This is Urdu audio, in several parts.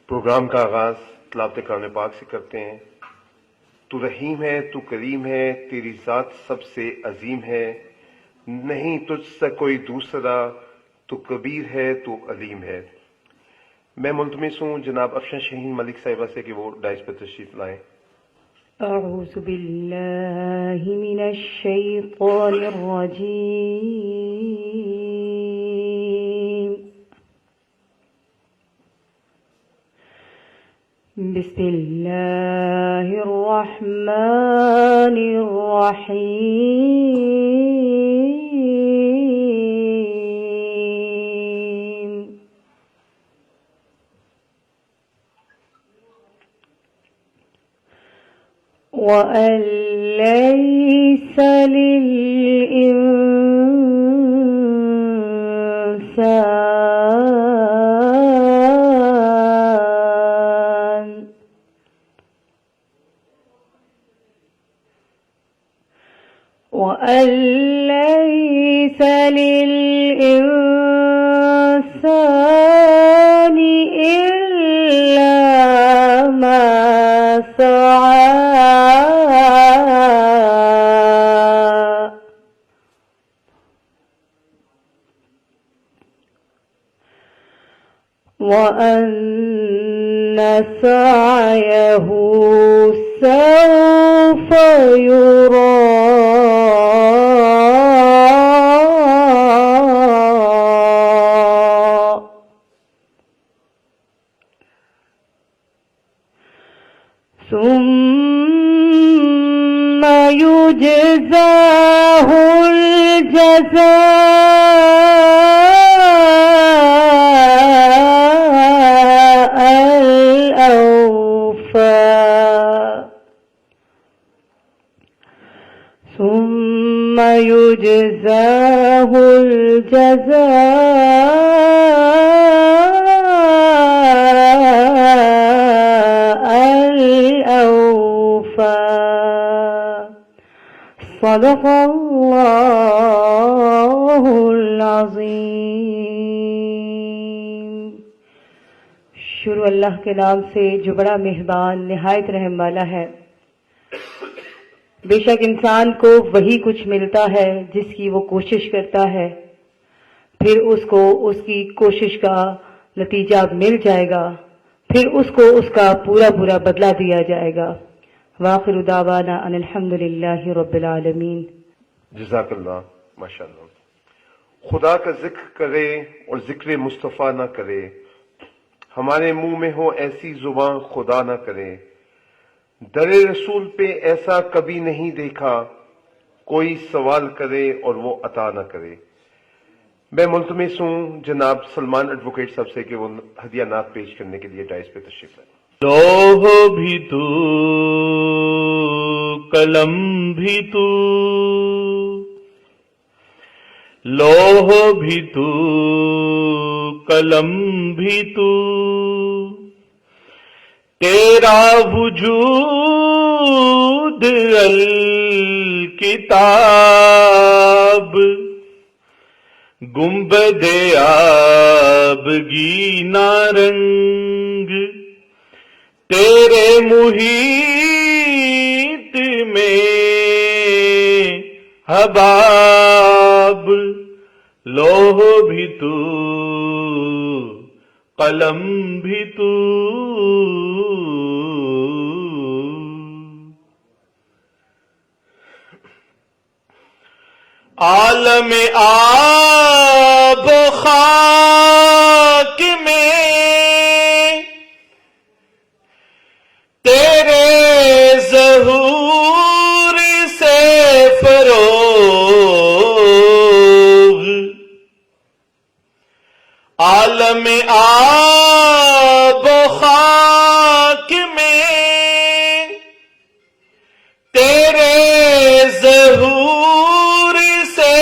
پروگرام کا آغاز تلاوت کلام پاک سے کرتے ہیں۔ تو رحیم ہے، تو کریم ہے، تیری ذات سب سے عظیم ہے، نہیں تجھ سے کوئی دوسرا، تو کبیر ہے، تو علیم ہے۔ میں ملتمس ہوں جناب افشاں شہین ملک صاحبہ سے کہ وہ ڈائس پر تشریف لائیں۔ اعوذ باللہ من الشیطان الرجیم، بسم اللہ الرحمن الرحیم۔ وَأَن لَّيْسَ لِلْإِنسَانِ إِلَّا مَا سَعَىٰ، وَأَنَّ سَعْيَهُ سَوْفَ يُرَىٰ، ثُمَّ يُجْزَاهُ الْجَزَاءَ الْأَوْفَىٰ، ثُمَّ يُجْزَاهُ الْجَزَاءَ الْأَوْفَىٰ۔ صدق اللہ العظیم۔ شروع اللہ کے نام سے جو بڑا مہربان نہایت رحم والا ہے۔ بے شک انسان کو وہی کچھ ملتا ہے جس کی وہ کوشش کرتا ہے، پھر اس کو اس کی کوشش کا نتیجہ مل جائے گا، پھر اس کو اس کا پورا پورا بدلہ دیا جائے گا۔ وآخر دعوانا ان الحمدللہ رب العالمین۔ جزاک اللہ، ماشاءاللہ۔ خدا کا ذکر کرے اور ذکر مصطفیٰ نہ کرے، ہمارے منہ میں ہو ایسی زبان خدا نہ کرے، در رسول پہ ایسا کبھی نہیں دیکھا، کوئی سوال کرے اور وہ عطا نہ کرے۔ میں ملتمس ہوں جناب سلمان ایڈوکیٹ صاحب سے کہ وہ ہدیہ نعت پیش کرنے کے لیے ڈائس پہ تشریف لائیں۔ لوح بھی تو، قلم بھی تو، لوح بھی تو، قلم بھی تو، تیرا وجود الکتاب، گنبد آبگی نارنگ، تیرے محیط میں حباب، لوح بھی تو، قلم بھی تو، عالم آب و خاک میں تیرے ظہور سے فروغ، عالم آب و خاک میں تیرے ظہور سے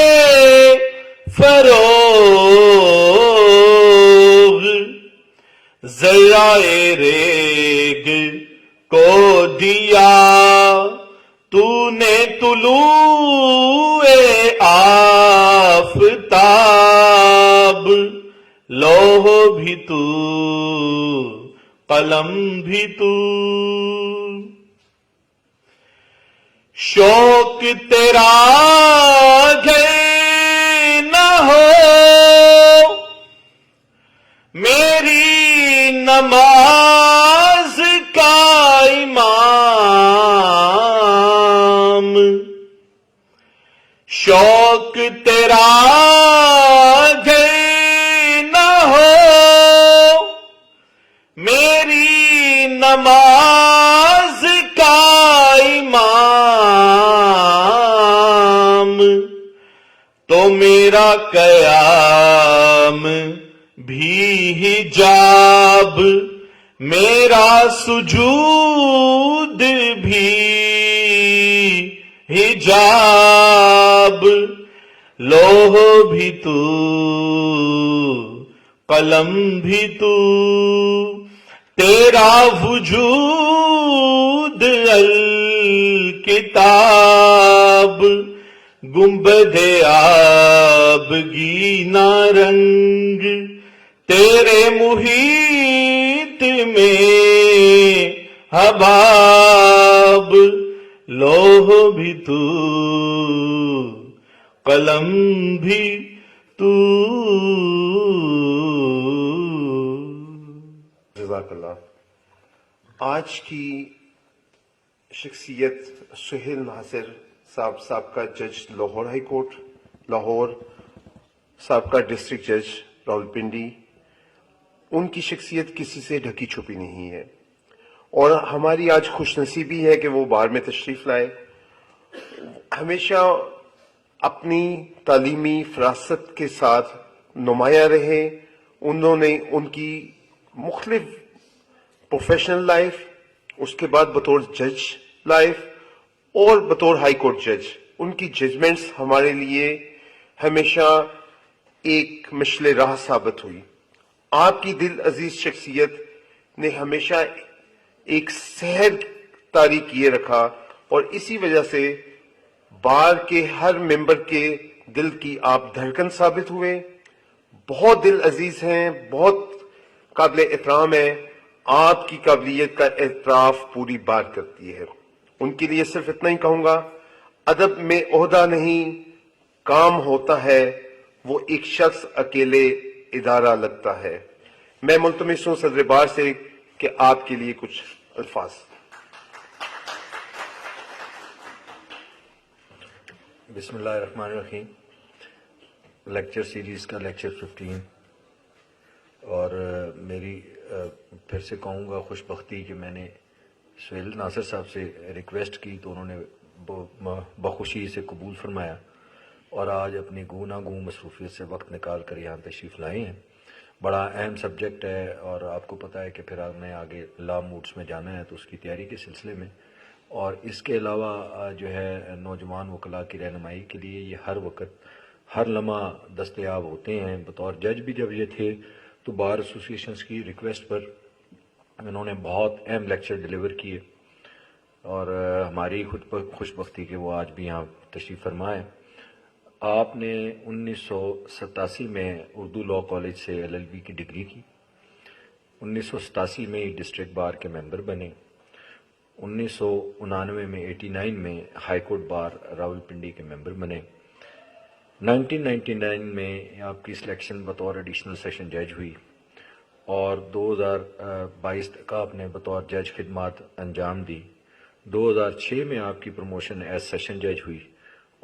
فروغ، ذرائے ریگ کو دیا تو نے طلوع آفتاب، لوح بھی تو، قلم بھی تو شوق تیرا گھر نہ ہو میری نماز کا امام شوق تیرا گھر نہ ہو میری نماز کا امام تو میرا قیام بھی حجاب میرا سجود بھی حجاب لوح بھی تو قلم بھی تو تیرا وجود الکتاب گنبد آبگینہ رنگ تیرے محیط میں حباب لوح بھی تو قلم بھی تو جزاک اللہ. آج کی شخصیت سہیل ناصر صاحب، سابقہ جج لاہور ہائی کورٹ لاہور، سابقہ ڈسٹرکٹ جج راولپنڈی، ان کی شخصیت کسی سے ڈھکی چھپی نہیں ہے، اور ہماری آج خوش نصیبی ہے کہ وہ بار میں تشریف لائے. ہمیشہ اپنی تعلیمی فراست کے ساتھ نمایاں رہے. انہوں نے ان کی مختلف پروفیشنل لائف، اس کے بعد بطور جج لائف اور بطور ہائی کورٹ جج، ان کی ججمنٹس ہمارے لیے ہمیشہ ایک مشعل راہ ثابت ہوئی. آپ کی دل عزیز شخصیت نے ہمیشہ ایک سحر طاری کیے رکھا، اور اسی وجہ سے بار کے ہر ممبر کے دل کی آپ دھڑکن ثابت ہوئے. بہت دل عزیز ہیں، بہت قابل احترام ہے. آپ کی قابلیت کا اعتراف پوری بار کرتی ہے. ان کے لیے صرف اتنا ہی کہوں گا، ادب میں عہدہ نہیں کام ہوتا ہے، وہ ایک شخص اکیلے ادارہ لگتا ہے. میں ملتمس ہوں صدر بار سے کہ آپ کے لیے کچھ الفاظ. بسم اللہ الرحمن الرحیم. لیکچر سیریز کا لیکچر 15، اور میری پھر سے کہوں گا خوش بختی کہ میں نے سہیل ناصر صاحب سے ریکویسٹ کی تو انہوں نے بخوشی سے قبول فرمایا، اور آج اپنی گو نہ گو مصروفیت سے وقت نکال کر یہاں تشریف لائے ہیں. بڑا اہم سبجیکٹ ہے، اور آپ کو پتہ ہے کہ پھر ہم نے آگے لا موڈس میں جانا ہے، تو اس کی تیاری کے سلسلے میں، اور اس کے علاوہ جو ہے نوجوان وکلاء کی رہنمائی کے لیے یہ ہر وقت ہر لمحہ دستیاب ہوتے ہیں. بطور جج بھی جب یہ تھے تو بار ایسوسیشنز کی ریکویسٹ پر انہوں نے بہت اہم لیکچر ڈیلیور کیے، اور ہماری خوش بختی کہ وہ آج بھی یہاں تشریف فرما ہے. آپ نے 1987 میں اردو لاء کالج سے LLB کی ڈگری کی. 1987 میں ڈسٹرکٹ بار کے ممبر بنے. 1999 میں 89 میں ہائی کورٹ بار راولپنڈی کے ممبر بنے. 1999 میں آپ کی سلیکشن بطور ایڈیشنل سیشن جج ہوئی، اور 2022 تک آپ نے بطور جج خدمات انجام دی. 2006 میں آپ کی پروموشن ایز سیشن جج ہوئی،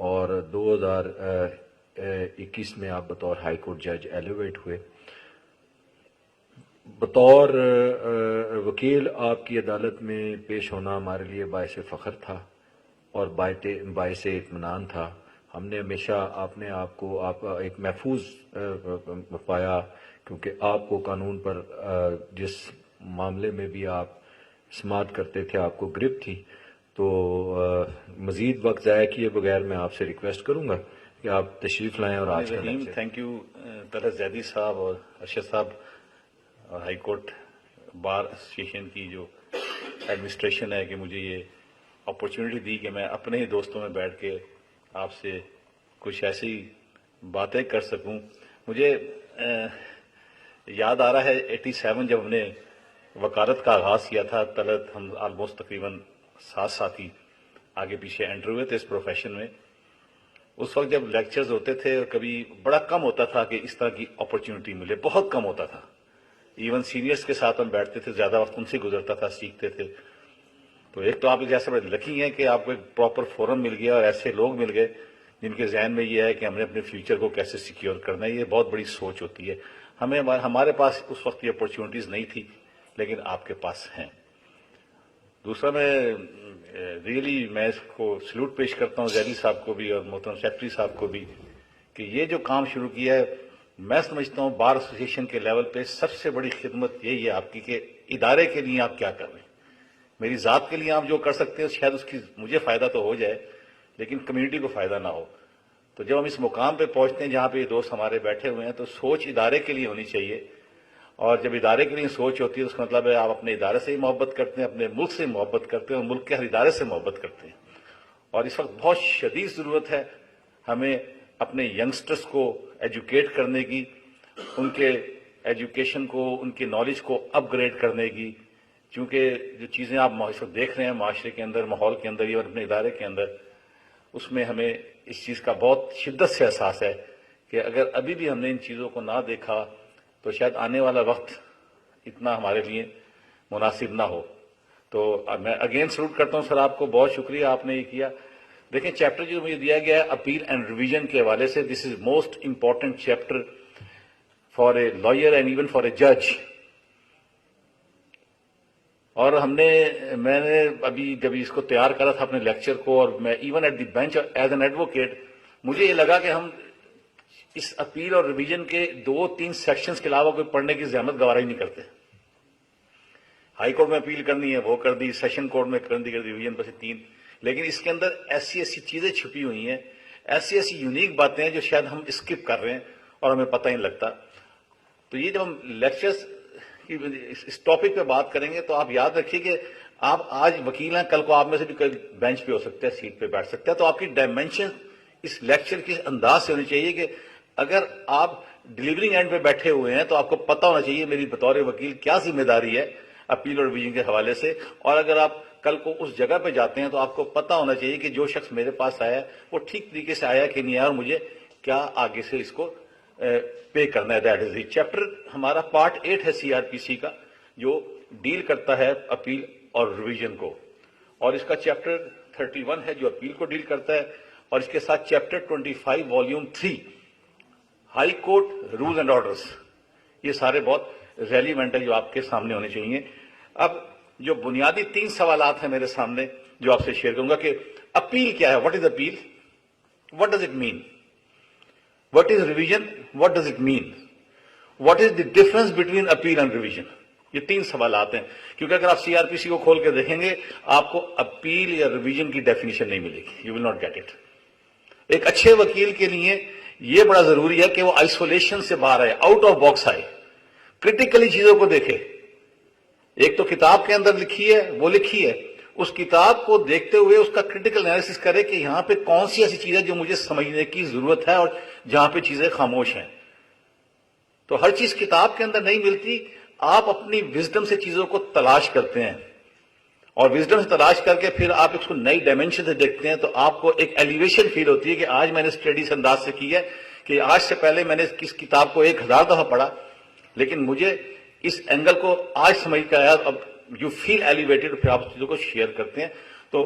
اور 2021 میں آپ بطور ہائی کورٹ جج ایلیویٹ ہوئے. بطور وکیل آپ کی عدالت میں پیش ہونا ہمارے لیے باعث فخر تھا اور باعث اطمینان تھا. ہم نے ہمیشہ آپ کو ایک محفوظ پایا، کیونکہ آپ کو قانون پر جس معاملے میں بھی آپ سماعت کرتے تھے آپ کو گرپ تھی. تو مزید وقت ضائع کیے بغیر میں آپ سے ریکویسٹ کروں گا کہ آپ تشریف لائیں. اور آج کا تھینک یو طلعت زیدی صاحب اور ارشد صاحب. ہائی کورٹ بار ایسوسیشن کی جو ایڈمنسٹریشن ہے کہ مجھے یہ اپرچونٹی دی کہ میں اپنے ہی دوستوں میں بیٹھ کے آپ سے کچھ ایسی باتیں کر سکوں. مجھے یاد آ رہا ہے 87 جب ہم نے وکالت کا آغاز کیا تھا، طلعت ہم آلموسٹ تقریباً 7 ساتھی آگے پیچھے انٹر ہوئے تھے اس پروفیشن میں. اس وقت جب لیکچرز ہوتے تھے کبھی بڑا کم ہوتا تھا کہ اس طرح کی اپرچونٹی ملے، بہت کم ہوتا تھا. ایون سینئرز کے ساتھ ہم بیٹھتے تھے، زیادہ وقت ان سے گزرتا تھا، سیکھتے تھے. تو ایک تو آپ جیسے بڑے لکی ہیں کہ آپ کو ایک پراپر فورم مل گیا اور ایسے لوگ مل گئے جن کے ذہن میں یہ ہے کہ ہم نے اپنے فیوچر کو کیسے سیکیور کرنا ہے. یہ بہت بڑی سوچ ہوتی ہے. ہمارے پاس اس وقت یہ اپرچونٹیز نہیں تھی، لیکن آپ کے پاس ہیں. دوسرا میں اس کو سلوٹ پیش کرتا ہوں زیدی صاحب کو بھی اور محترم سیکرٹری صاحب کو بھی کہ یہ جو کام شروع کیا ہے، میں سمجھتا ہوں بار ایسوسی ایشن کے لیول پہ سب سے بڑی خدمت یہی ہے آپ کی کہ ادارے کے لیے آپ کیا کر رہے ہیں. میری ذات کے لیے آپ جو کر سکتے ہیں شاید اس کی مجھے فائدہ تو ہو جائے لیکن کمیونٹی کو فائدہ نہ ہو. تو جب ہم اس مقام پہ پہنچتے ہیں جہاں پہ یہ دوست ہمارے بیٹھے ہوئے ہیں تو سوچ ادارے کے لیے ہونی چاہیے. اور جب ادارے کے لیے سوچ ہوتی ہے اس کا مطلب ہے آپ اپنے ادارے سے ہی محبت کرتے ہیں، اپنے ملک سے محبت کرتے ہیں اور ملک کے ہر ادارے سے محبت کرتے ہیں. اور اس وقت بہت شدید ضرورت ہے ہمیں اپنے ینگسٹرز کو ایجوکیٹ کرنے کی، ان کے ایجوکیشن کو، ان کی نالج کو اپ گریڈ کرنے کی. چونکہ جو چیزیں آپ اس وقت دیکھ رہے ہیں معاشرے کے اندر، ماحول کے اندر یا اپنے ادارے کے اندر، اس میں ہمیں اس چیز کا بہت شدت سے احساس ہے کہ اگر ابھی بھی ہم نے ان چیزوں کو نہ دیکھا تو شاید آنے والا وقت اتنا ہمارے لیے مناسب نہ ہو. تو میں اگین سلوٹ کرتا ہوں سر آپ کو، بہت شکریہ آپ نے یہ کیا. دیکھیں چیپٹر جو مجھے دیا گیا ہے اپیل اینڈ ریویژن کے حوالے سے، this is most important chapter for a lawyer and even for a جج. اور میں نے ابھی جب اس کو تیار کرا تھا اپنے لیکچر کو، اور میں even at the bench as an advocate مجھے یہ لگا کہ ہم اس اپیل اور ریویژن کے 2-3 سیکشنز کے علاوہ کوئی پڑھنے کی زحمت گوارا ہی نہیں کرتے. ہائی کورٹ میں اپیل کرنی ہے وہ کر دی، سیشن کورٹ میں کرنی ریویژن پر سے 3. لیکن اس کے اندر ایسی چیزیں چھپی ہوئی ہیں، ایسی یونیک باتیں ہیں جو شاید ہم اسکپ کر رہے ہیں اور ہمیں پتہ ہی نہیں لگتا. تو یہ جب ہم لیکچرز کی اس ٹاپک پہ بات کریں گے تو آپ یاد رکھیے کہ آپ آج وکیل ہیں، کل کو آپ میں سے بھی بینچ پہ ہو سکتے ہیں، سیٹ پہ بیٹھ سکتے ہیں. تو آپ کی ڈائمینشن اس لیکچر کے انداز سے ہونی چاہیے کہ اگر آپ ڈیلیورنگ اینڈ پہ بیٹھے ہوئے ہیں تو آپ کو پتہ ہونا چاہیے میری بطور وکیل کیا ذمہ داری ہے اپیل اور ریویژن کے حوالے سے. اور اگر آپ کل کو اس جگہ پہ جاتے ہیں تو آپ کو پتہ ہونا چاہیے کہ جو شخص میرے پاس آیا ہے وہ ٹھیک طریقے سے آیا کہ نہیں آیا اور مجھے کیا آگے سے اس کو پے کرنا ہے. That is the chapter. ہمارا پارٹ 8 ہے CRPC کا جو ڈیل کرتا ہے اپیل اور ریویژن کو، اور اس کا چیپٹر 31 ہے جو اپیل کو ڈیل کرتا ہے، اور اس کے ساتھ chapter 25 volume 3 high court rules and orders. یہ سارے بہت ریلیونٹ ہیں جو آپ کے سامنے ہونے چاہیے. اب جو بنیادی 3 سوالات ہیں میرے سامنے جو آپ سے شیئر کروں گا کہ اپیل کیا ہے، what is appeal, what does it mean, what is revision, what does it mean, what is the difference between appeal and revision. یہ 3 سوالات ہیں، کیونکہ اگر آپ CRPC کو کھول کے دیکھیں گے آپ کو اپیل یا ریویژن کی ڈیفینیشن نہیں ملے گی. You will not get it. ایک اچھے وکیل کے لیے یہ بڑا ضروری ہے کہ وہ آئسولیشن سے باہر آئے، آؤٹ آف باکس آئے، کریٹیکلی چیزوں کو دیکھے. ایک تو کتاب کے اندر لکھی ہے، وہ لکھی ہے، اس کتاب کو دیکھتے ہوئے اس کا کریٹیکل انالیسس کرے کہ یہاں پہ کون سی ایسی چیز ہے جو مجھے سمجھنے کی ضرورت ہے اور جہاں پہ چیزیں خاموش ہیں. تو ہر چیز کتاب کے اندر نہیں ملتی، آپ اپنی وزڈم سے چیزوں کو تلاش کرتے ہیں، اور وزڈم سے تلاش کر کے پھر آپ اس کو نئی ڈائمینشن سے دیکھتے ہیں. تو آپ کو ایک ایلیویشن فیل ہوتی ہے کہ آج میں نے اسٹڈی اس انداز سے کی ہے کہ آج سے پہلے میں نے اس کتاب کو 1000 دفعہ پڑھا، لیکن مجھے اس اینگل کو آج سمجھ کے آیا. اب یو فیل ایلیویٹڈ، پھر آپ چیزوں کو شیئر کرتے ہیں. تو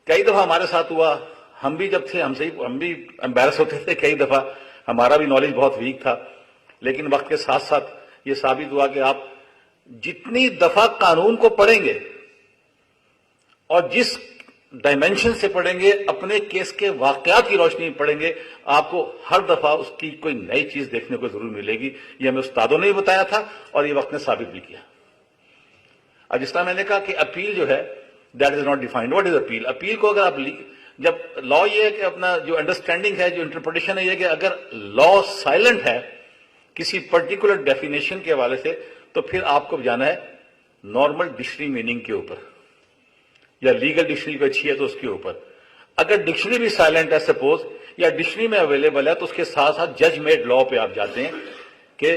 کئی دفعہ ہمارے ساتھ ہوا، ہم بھی جب تھے ہم بھی امبیرس ہوتے تھے، کئی دفعہ ہمارا بھی نالج بہت ویک تھا. لیکن وقت کے ساتھ ساتھ یہ ثابت ہوا کہ آپ جتنی دفعہ قانون کو پڑھیں گے اور جس ڈائمینشن سے پڑھیں گے، اپنے کیس کے واقعات کی روشنی میں پڑھیں گے، آپ کو ہر دفعہ اس کی کوئی نئی چیز دیکھنے کو ضرور ملے گی. یہ ہمیں استادوں نے بھی بتایا تھا اور یہ وقت نے ثابت بھی کیا. اب جس طرح میں نے کہا کہ اپیل جو ہے that is not defined. What is appeal? Appeal کو اگر آپ جب لا یہ ہے کہ اپنا جو انڈرسٹینڈنگ ہے، جو انٹرپریٹیشن ہے، یہ کہ اگر لا سائلنٹ ہے کسی پرٹیکولر ڈیفینیشن کے حوالے سے تو پھر آپ کو جانا ہے نارمل ڈکشنری میننگ کے اوپر، یا لیگل ڈکشنری کو اچھی ہے تو اس کے اوپر. اگر ڈکشنری بھی سائلنٹ ہے سپوز، یا ڈکشنری میں اویلیبل ہے، تو اس کے ساتھ ساتھ جج میڈ لا پہ آپ جاتے ہیں کہ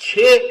6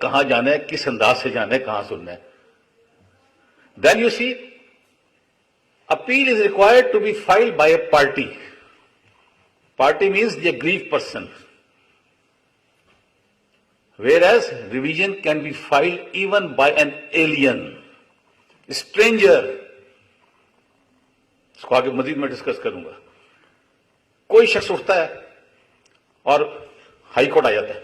کہاں جانا ہے, کس انداز سے جانا ہے, کہاں سننا ہے. Then you see, appeal is required to be filed by a party. Party means the aggrieved person. Whereas revision can be filed even by an alien, stranger. اس کو آگے مزید میں ڈسکس کروں گا. کوئی شخص اٹھتا ہے اور ہائی کورٹ آ جاتا ہے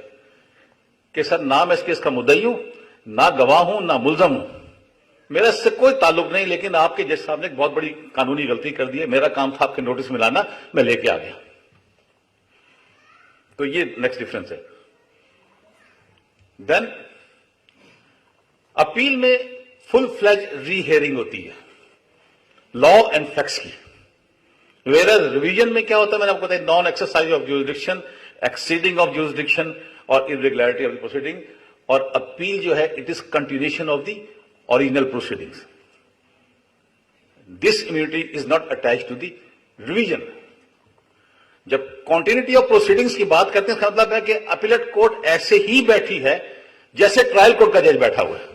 کہ سر نہ میں اس کیس کا مدعی ہوں, نہ گواہ ہوں, نہ ملزم ہوں, میرا اس سے کوئی تعلق نہیں, لیکن آپ کے جج صاحب نے ایک بہت بڑی قانونی غلطی کر دی ہے, میرا کام تھا آپ کے نوٹس میں لانا, میں لے کے آ گیا. تو یہ نیکسٹ ڈفرنس ہے. دین اپیل میں فل فلیج ری ہیئرنگ ہوتی ہے لا اینڈ فیکٹس کی. ویئرز ریویژن میں کیا ہوتا ہے, میں نے آپ کو بتایا, naan exercise of jurisdiction, exceeding of jurisdiction اور irregularity آف دی پروسیڈنگ. اور اپیل جو ہے it is continuation of the original proceedings. This immunity is not attached to the revision. جب continuity of proceedings کی بات کرتے ہیں اس کا مطلب ہے کہ appellate court ایسے ہی بیٹھی ہے جیسے ٹرائل کورٹ کا جج بیٹھا ہوا ہے,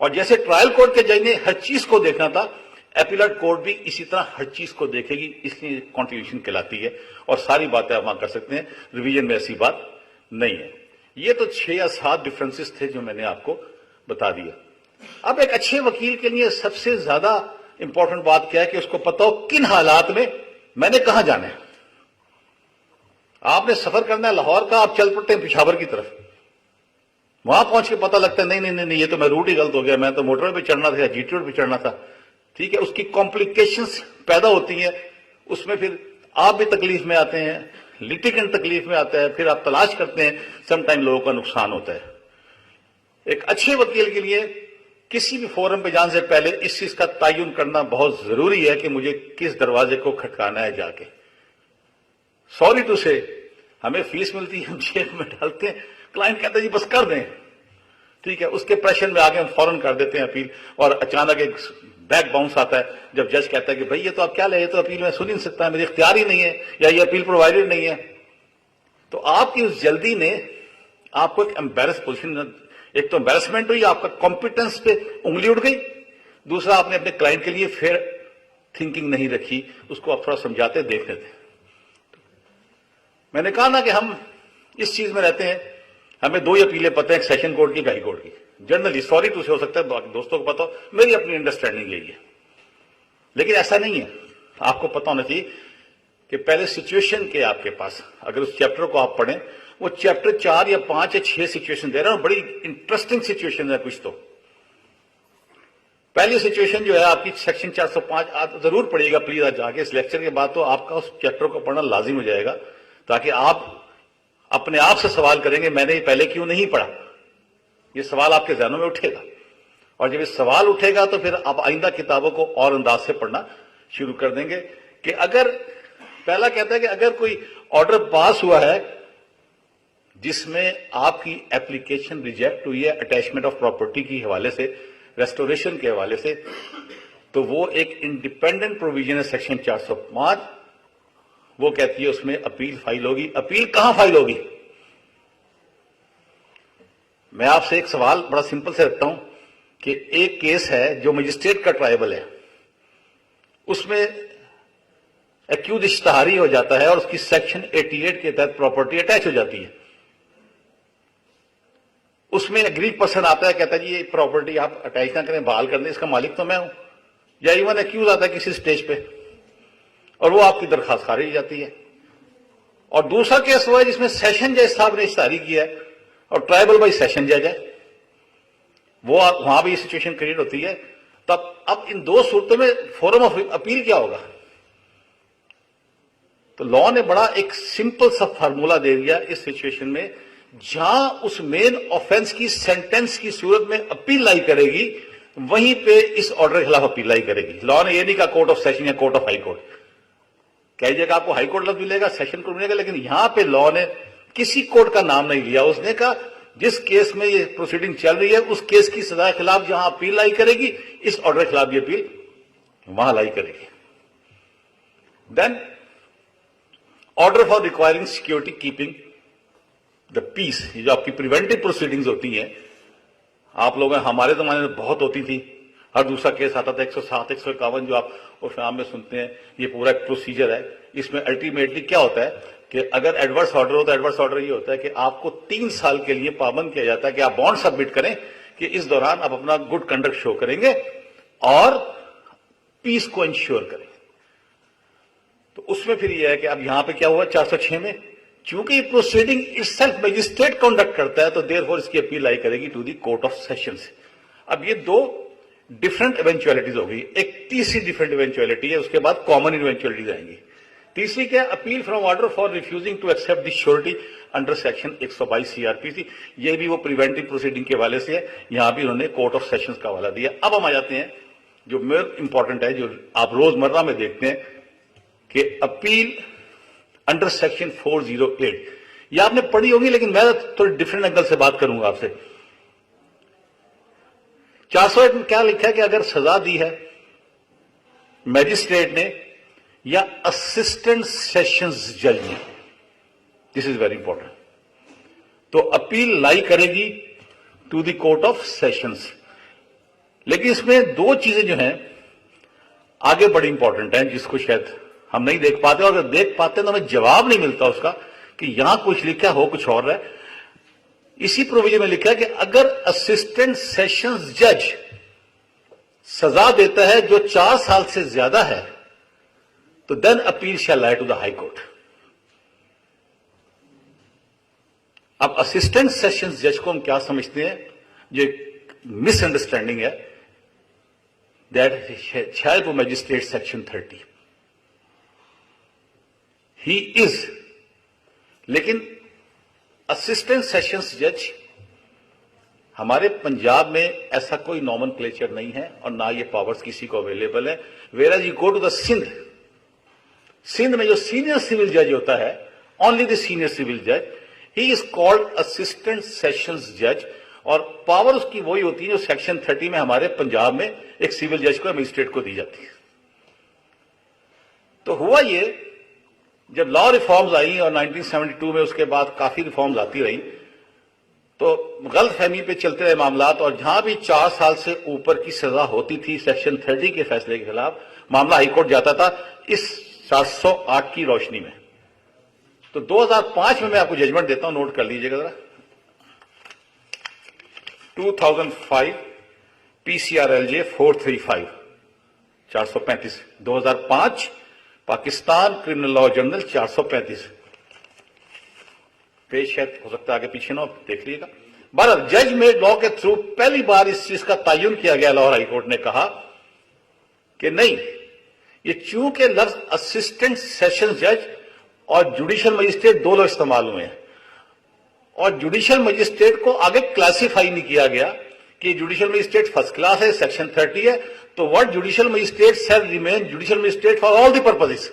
اور جیسے ٹرائل کورٹ کے جج نے ہر چیز کو دیکھنا تھا, appellate court بھی اسی طرح ہر چیز کو دیکھے گی, اس لیے continuation کہلاتی ہے, اور ساری باتیں آپ وہاں کر سکتے ہیں. ریویژن میں ایسی بات نہیں ہے. یہ تو 6 یا 7 ڈفرنسز تھے جو میں نے آپ کو بتا دیا. اب ایک اچھے وکیل کے لیے سب سے زیادہ امپورٹنٹ بات کیا ہے کہ اس کو پتا ہو کن حالات میں میں نے کہاں جانا ہے. آپ نے سفر کرنا ہے لاہور کا, آپ چل پڑتے ہیں پشاور کی طرف, وہاں پہنچ کے پتا لگتا ہے نہیں یہ تو میں روٹ ہی غلط ہو گیا, میں تو موٹر پہ چڑھنا تھا یا جی ٹی روڈ پہ چڑھنا تھا. ٹھیک ہے, اس کی کمپلیکیشنز پیدا ہوتی ہیں, اس میں پھر آپ بھی تکلیف میں آتے ہیں, لٹیگنٹ تکلیف میں آتا ہے, پھر آپ تلاش کرتے ہیں, سم ٹائم لوگوں کا نقصان ہوتا ہے. ایک اچھے وکیل کے لیے کسی بھی فورم پہ جانے سے پہلے اس چیز کا تعین کرنا بہت ضروری ہے کہ مجھے کس دروازے کو کھٹکانا ہے جا کے. سوری ٹو سے ہمیں فیس ملتی ہے, ہم جیب میں ڈالتے ہیں, کلائنٹ کہتا ہے جی بس کر دیں, ٹھیک ہے, اس کے پریشر میں آگے ہم فوراً کر دیتے ہیں اپیل, اور اچانک ایک بیک باؤنس آتا ہے جب جج کہتا ہے کہ بھائی یہ تو آپ کیا لے, یہ تو اپیل میں سن ہی نہیں سکتا, میری اختیار ہی نہیں ہے, یا یہ اپیل پرووائڈڈ نہیں ہے. تو آپ کی اس جلدی نے آپ کو ایک امبیرس پوزیشن, ایک تو امبیرسمنٹ ہوئی, آپ کا کمپیٹنس پہ انگلی اٹھ گئی, دوسرا آپ نے اپنے کلائنٹ کے لیے فیئر تھنکنگ نہیں رکھی, اس کو آپ تھوڑا سمجھاتے دیکھتے تھے. میں نے کہا نا کہ ہم اس چیز میں رہتے ہیں, ہمیں 2 ہی اپیلیں پتہ ہیں, ایک سیشن کورٹ کی, ایک ہائی کورٹ کی. جنرلی سوری ٹو سے ہو سکتا ہے باقی دوستوں کو پتا ہو, میری اپنی انڈرسٹینڈنگ یہی ہے, لیکن ایسا نہیں ہے. آپ کو پتا ہونا چاہیے کہ پہلے سچویشن کے آپ کے پاس, اگر اس چیپٹر کو آپ پڑھیں, وہ چیپٹر 4 یا 5 یا 6 سچویشن دے رہا ہوں, بڑی انٹرسٹنگ سچویشن ہے کچھ. تو پہلی سچویشن جو ہے آپ کی سیکشن 405, آپ ضرور پڑھیے گا پلیز آج جا کے اس لیکچر کے بعد, تو آپ کا اس چیپٹر کو پڑھنا لازم ہو جائے گا, تاکہ آپ اپنے آپ سے سوال کریں گے میں نے یہ پہلے کیوں نہیں پڑھا. یہ سوال آپ کے ذہنوں میں اٹھے گا, اور جب یہ سوال اٹھے گا تو پھر آپ آئندہ کتابوں کو اور انداز سے پڑھنا شروع کر دیں گے. کہ اگر پہلا کہتا ہے کہ اگر کوئی آرڈر پاس ہوا ہے جس میں آپ کی اپلیکیشن ریجیکٹ ہوئی ہے اٹیچمنٹ آف پراپرٹی کے حوالے سے, ریسٹوریشن کے حوالے سے, تو وہ ایک انڈیپینڈنٹ پروویژن ہے سیکشن 405, وہ کہتی ہے اس میں اپیل فائل ہوگی. اپیل کہاں فائل ہوگی؟ میں آپ سے ایک سوال بڑا سمپل سے رکھتا ہوں کہ ایک کیس ہے جو مجسٹریٹ کا ٹرائبل ہے, اس میں ایکیوز اشتہاری ہو جاتا ہے اور اس کی سیکشن 88 کے تحت پراپرٹی اٹیچ ہو جاتی ہے. اس میں اگریڈ پرسن آتا ہے, کہتا ہے جی یہ پراپرٹی آپ اٹیچ نہ کریں, بحال کر دیں, اس کا مالک تو میں ہوں. یا ایون ایکیوز آتا ہے کسی سٹیج پہ اور وہ آپ کی درخواست خارج ہو جاتی ہے. اور دوسرا کیس ہوا ہے جس میں سیشن جج صاحب نے اشتہاری کیا ہے اور ٹرائبل بائی سیشن جج ہے, وہ وہاں بھی یہ سچویشن کریٹ ہوتی ہے. تب اب ان 2 صورتوں میں فورم آف اپیل کیا ہوگا؟ تو لا نے بڑا ایک سمپل سا فارمولا دے دیا اس سچویشن میں, جہاں اس مین آفینس کی سینٹینس کی صورت میں اپیل لائی کرے گی, وہیں پہ اس آرڈر کے خلاف اپیل لائی کرے گی. لا نے یہ نہیں کہا کورٹ آف سیشن یا کورٹ آف ہائی کورٹ, کہہ جائے گا آپ کو ہائی کورٹ لفظ ملے گا, سیشن کورٹ ملے گا, لیکن یہاں پہ لا نے کسی کورٹ کا نام نہیں لیا. اس نے کہا جس کیس میں یہ پروسیڈنگ چل رہی ہے اس کیس کی سزا کے خلاف جہاں اپیل لائی کرے گی, اس آرڈر کے خلاف یہ اپیل وہاں لائی کرے گی. Then order for requiring security keeping the peace, یہ جو آپ کی پریونٹیو پروسیڈنگز ہوتی ہیں, آپ لوگ ہمارے زمانے میں بہت ہوتی تھی, ہر دوسرا کیس آتا تھا 107 151 جو آپ عرف عام میں سنتے ہیں, یہ پورا ایک پروسیجر ہے. اس میں الٹیمیٹلی کیا ہوتا ہے کہ اگر ایڈورس آرڈر ہوتا ہے, ایڈورس آرڈر یہ ہوتا ہے کہ آپ کو 3 سال کے لیے پابند کیا جاتا ہے کہ آپ بانڈ سبمٹ کریں کہ اس دوران آپ اپنا گڈ کنڈکٹ شو کریں گے اور پیس کو انشور کریں. تو اس میں پھر یہ ہے کہ اب یہاں پہ کیا ہوا 406 میں, چونکہ یہ proceeding it self magistrate conduct کرتا ہے تو دیر فور اس کی اپیل لائی کرے گی to the court of sessions. اب یہ 2 ڈفرنٹ ایونچولیٹیز ہو گئی, ایک تیسری ڈفرنٹ ایونچولیٹی ہے, اس کے بعد کامن ایونچولیٹیز آئیں گی. تیسری کیا, appeal from order for refusing to accept the surety under section 122 CRPC. یہ بھی وہ پریونٹیو پروسیڈنگ کے حوالے سے ہے, یہاں بھی انہوں نے کورٹ آف سیشنز کا حوالہ دیا. اب ہم آ جاتے ہیں جو میر امپورٹنٹ ہے, جو آپ روزمرہ میں دیکھتے ہیں کہ اپیل انڈر سیکشن 408. یہ آپ نے پڑھی ہوگی لیکن میں تھوڑی ڈفرنٹ اینگل سے بات کروں گا آپ سے. 408 میں کیا لکھا ہے کہ اگر سزا دی ہے میجسٹریٹ نے یا اسسٹنٹ سیشنز جج نے, دس از ویری امپورٹنٹ, تو اپیل لائی کرے گی to the court of sessions. لیکن اس میں 2 چیزیں جو ہیں آگے بڑی امپورٹنٹ ہیں جس کو شاید ہم نہیں دیکھ پاتے, اور اگر دیکھ پاتے تو ہمیں جواب نہیں ملتا اس کا کہ یہاں کچھ لکھا ہو کچھ اور ہے. اسی پروویژن میں لکھا ہے کہ اگر اسسٹنٹ سیشنز جج سزا دیتا ہے جو 4 سال سے زیادہ ہے تو then appeal shall lie to the high court. اب اسسٹنٹ سیشنز جج کو ہم کیا سمجھتے ہیں, جو مس انڈرسٹینڈنگ ہے, that shall to magistrate section 30 ہی از. لیکن اسسٹنٹ سیشنز جج ہمارے پنجاب میں ایسا کوئی نارمن کلیچر نہیں ہے اور نہ یہ پاورز کسی کو اویلیبل ہے. Where you go to the Sindh میں جو سینئر سول جج ہوتا ہے, اونلی دی سینئر سول جج, ہی از کالڈ اسسٹنٹ سیشنز جج, اور پاور اس کی وہی ہوتی ہے جو سیکشن 30 میں ہمارے پنجاب میں ایک سول جج کو مجسٹریٹ کو دی جاتی ہے. تو ہوا یہ, جب لا ریفارمز آئی اور 1972 میں اس کے بعد کافی ریفارمز آتی رہی تو غلط فہمی پہ چلتے رہے معاملات, اور جہاں بھی 4 سال سے اوپر کی سزا ہوتی تھی سیکشن 30 کے فیصلے کے خلاف معاملہ ہائی کورٹ جاتا تھا اس 408 کی روشنی میں. تو 2005 میں آپ کو ججمنٹ دیتا ہوں, نوٹ کر لیجئے گا ذرا. 2005 PCRLJ 435 435 2005 Pakistan criminal law journal 435 پیش ہے, ہو سکتا ہے آگے پیچھے نہ دیکھ لیے گا. بہرحال جج میڈ لا کے تھرو پہلی بار اس چیز کا تعین کیا گیا, لاہور ہائی کورٹ نے کہا کہ نہیں, یہ چونکہ لفظ اسسٹنٹ سیشن جج اور جوڈیشل مجسٹریٹ 2 لفظ استعمال ہوئے ہیں, اور جوڈیشل مجسٹریٹ کو آگے کلاسیفائی نہیں کیا گیا کہ جوڈیشل مجسٹریٹ فرسٹ کلاس ہے, سیکشن 30 ہے, تو word judicial magistrate shell remain judicial magistrate for all the purposes.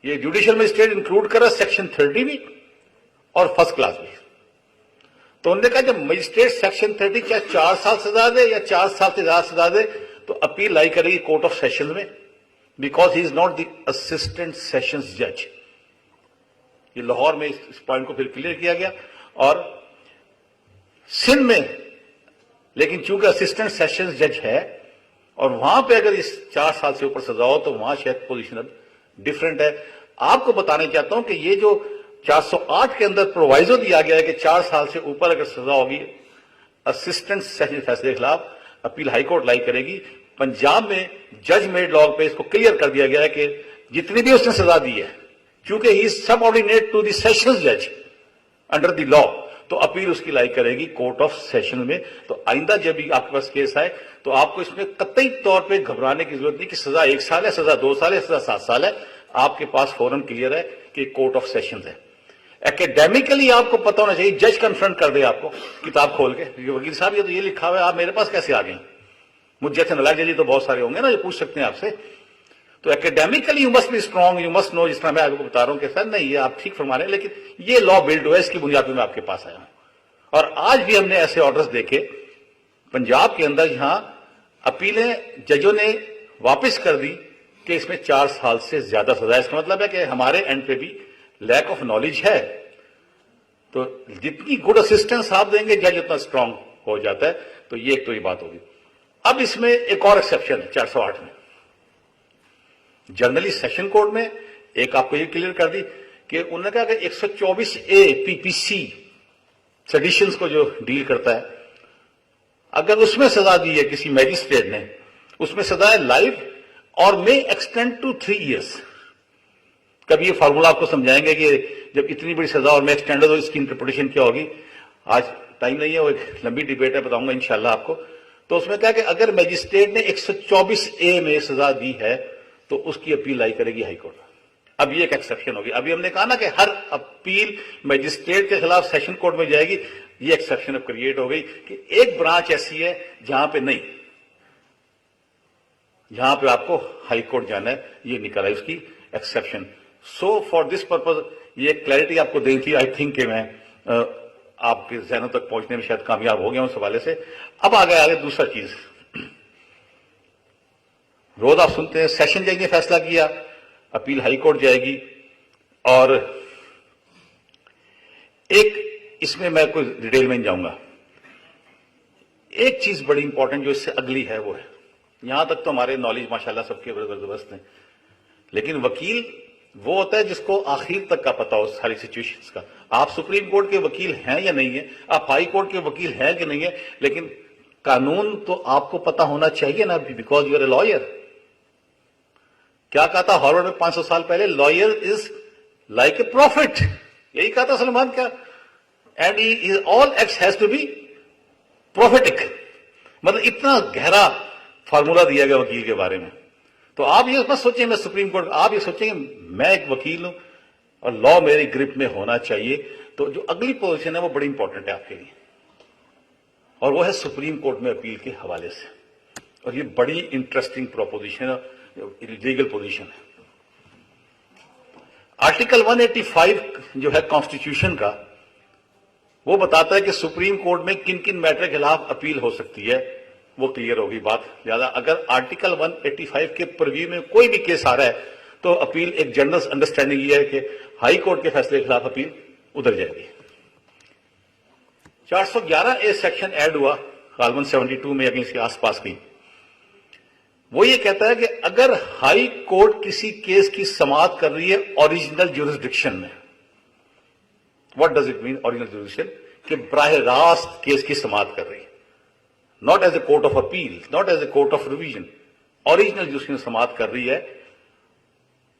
یہ جوڈیشل مجسٹریٹ انکلوڈ کر رہا ہے سیکشن 30 بھی اور فرسٹ کلاس بھی. تو انہوں نے کہا جب مجسٹریٹ سیکشن 30 چاہے 4 سال سزا دے یا 4 سال سے زیادہ سزا دے تو اپیل لائی کرے گی کورٹ آف سیشن میں, because he is not the assistant sessions جج. یہ لاہور میں اس پوائنٹ کو پھر کلیئر کیا گیا. اور سندھ میں لیکن چونکہ اسسٹنٹ سیشنز جج ہے اور وہاں پہ اگر اس 4 سال سے اوپر سزا ہو تو وہاں شاید پوزیشن ڈفرنٹ ہے. آپ کو بتانا چاہتا ہوں کہ یہ جو 408 کے اندر پرووائزو دیا گیا ہے کہ 4 سال سے اوپر اگر سزا ہوگی اسسٹنٹ سیشن فیصلے کے خلاف اپیل ہائی کورٹ لائی کرے گی. پنجاب میں جج میڈ لا پہ اس کو کلیئر کر دیا گیا ہے کہ جتنی بھی اس نے سزا دی ہے چونکہ ہی از سب آرڈینیٹ ٹو دی سیشنز جج انڈر دی لا, تو اپیل اس کی لائی کرے گی کورٹ آف سیشن میں. تو آئندہ جب بھی آپ کے پاس کیس آئے تو آپ کو اس میں قطعی طور پہ گھبرانے کی ضرورت نہیں کہ سزا 1 سال ہے, سزا 2 سال ہے, سزا 7 سال ہے. آپ کے پاس فوراً کلیئر ہے کہ کورٹ آف سیشنز ہے. اکیڈیمکلی آپ کو پتا ہونا چاہیے, جج کنفرنٹ کر دے آپ کو کتاب کھول کے, وکیل صاحب یہ تو یہ لکھا ہوا ہے, آپ میرے پاس کیسے آ گئے؟ مجھ جیسے نلاک ججی تو بہت سارے ہوں گے نا جو پوچھ سکتے ہیں آپ سے. تو academically you must be strong, you must know, جس طرح میں آپ کو بتا رہا ہوں کہ سر نہیں یہ آپ ٹھیک فرما رہے ہیں لیکن یہ لا بلڈ ہوا ہے, اس کی بنیاد پہ میں آپ کے پاس آیا ہوں. اور آج بھی ہم نے ایسے آرڈرز دیکھے پنجاب کے اندر جہاں اپیلیں ججوں نے واپس کر دی کہ اس میں 4 سال سے زیادہ سزا ہے. اس کا مطلب ہے کہ ہمارے اینڈ پہ بھی لیک آف نالج ہے تو جتنی گڈ اسسٹنس آپ دیں گے جج اتنا اسٹرانگ ہو جاتا ہے. تو یہ ایک تو یہ بات ہوگی. اب اس میں ایک اور ایکسیپشن ہے 408 میں. جنرلی سیشن کوڈ میں ایک آپ کو یہ کلیئر کر دی کہ انہوں نے کہا کہ 124A PPC سیڈیشنز کو جو ڈیل کرتا ہے, اگر اس میں سزا دی ہے کسی میجسٹریٹ نے, اس میں سزا ہے لائف اور may extend to 3 years. کبھی یہ فارمولا آپ کو سمجھائیں گے کہ جب اتنی بڑی سزا اور میں ایکسٹینڈ ہو اس کی انٹرپریٹیشن کیا ہوگی. آج ٹائم نہیں ہے, وہ ایک لمبی ڈیبیٹ ہے, بتاؤں گا انشاءاللہ آپ کو. تو اس میں کہا کہ اگر میجسٹریٹ نے 124A میں سزا دی ہے تو اس کی اپیل لائی کرے گی ہائی کورٹ. اب یہ ایک ایکسیپشن ہوگی. ابھی ہم نے کہا نا کہ ہر اپیل میجسٹریٹ کے خلاف سیشن کورٹ میں جائے گی. یہ ایکسیپشن اب کریٹ ہو گئی کہ ایک برانچ ایسی ہے جہاں پہ نہیں, جہاں پہ آپ کو ہائی کورٹ جانا ہے. یہ نکلا ہے اس کی exception. So for this purpose یہ کلیئرٹی آپ کو دینی تھی. آئی تھنک کہ میں آپ کے ذہنوں تک پہنچنے میں شاید کامیاب ہو گیا ہوں اس حوالے سے. اب آگے دوسرا چیز, روز آپ سنتے ہیں سیشن جج نے فیصلہ کیا, اپیل ہائی کورٹ جائے گی. اور ایک اس میں میں کوئی ڈیٹیل میں نہیں جاؤں گا. ایک چیز بڑی امپورٹنٹ جو اس سے اگلی ہے وہ ہے, یہاں تک تو ہمارے نالج ماشاءاللہ سب کے بڑے زبردست ہیں, لیکن وکیل وہ ہوتا ہے جس کو آخر تک کا پتا ہو ساری سچویشنز کا. آپ سپریم کورٹ کے وکیل ہیں یا نہیں ہیں, آپ ہائی کورٹ کے وکیل ہیں کہ نہیں ہیں, لیکن قانون تو آپ کو پتا ہونا چاہیے نا, because you are a lawyer. کیا کہا تھا ہارورڈ میں 500 سال پہلے, lawyer is like a prophet. یہی کہا تھا سلمان کا, and all acts has to be prophetic. مطلب اتنا گہرا فارمولا دیا گیا وکیل کے بارے میں. تو آپ یہ مت سوچیں میں سپریم کورٹ, آپ یہ سوچیں کہ میں ایک وکیل ہوں اور لا میری گرپ میں ہونا چاہیے. تو جو اگلی پوزیشن ہے وہ بڑی امپورٹنٹ ہے آپ کے لیے, اور وہ ہے سپریم کورٹ میں اپیل کے حوالے سے. اور یہ بڑی انٹرسٹنگ پروپوزیشن ہے, لیگل پوزیشن ہے. آرٹیکل 185 جو ہے کانسٹیٹیوشن کا, وہ بتاتا ہے کہ سپریم کورٹ میں کن کن میٹر کے خلاف اپیل ہو سکتی ہے. وہ کلیئر ہوگی بات. لہٰذا اگر آرٹیکل 185 کے پرویو میں کوئی بھی کیس آ رہا ہے تو اپیل, ایک جنرل انڈرسٹینڈنگ یہ ہے کہ ہائی کورٹ کے فیصلے کے خلاف اپیل ادھر جائے گی. 411A سیکشن ایڈ ہوا غالباً 72 میں, اگر اس کے آس پاس کی. وہ یہ کہتا ہے کہ اگر ہائی کورٹ کسی کیس کی سماعت کر رہی ہے اوریجنل جورسڈکشن میں, what does it mean original jurisdiction, کہ براہ راست کیس کی سماعت کر رہی ہے, not as a court of appeal, not as a court of revision, original jurisdiction سماعت کر رہی ہے,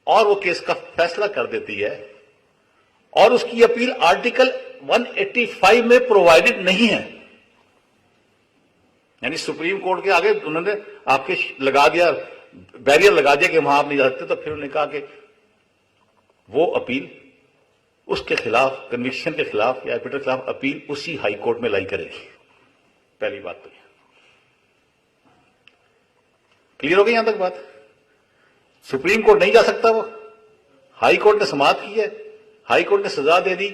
اور وہ کیس کا فیصلہ کر دیتی ہے, اور اس کی اپیل آرٹیکل 185 میں پرووائڈڈ نہیں ہے. یعنی سپریم کورٹ کے آگے انہوں نے آپ کے لگا دیا, بیریئر لگا دیا کہ وہاں آپ نہیں جا سکتے, تو پھر انہوں نے کہا کہ وہ اپیل اس کے خلاف, کنوکشن کے خلاف یا ایپیٹر کے خلاف اپیل اسی ہائی کورٹ میں لائی کرے گی. پہلی بات تو یہ کلیئر ہو گئی. یہاں تک بات, سپریم کورٹ نہیں جا سکتا, وہ ہائی کورٹ نے سماعت کی ہے, ہائی کورٹ نے سزا دے دی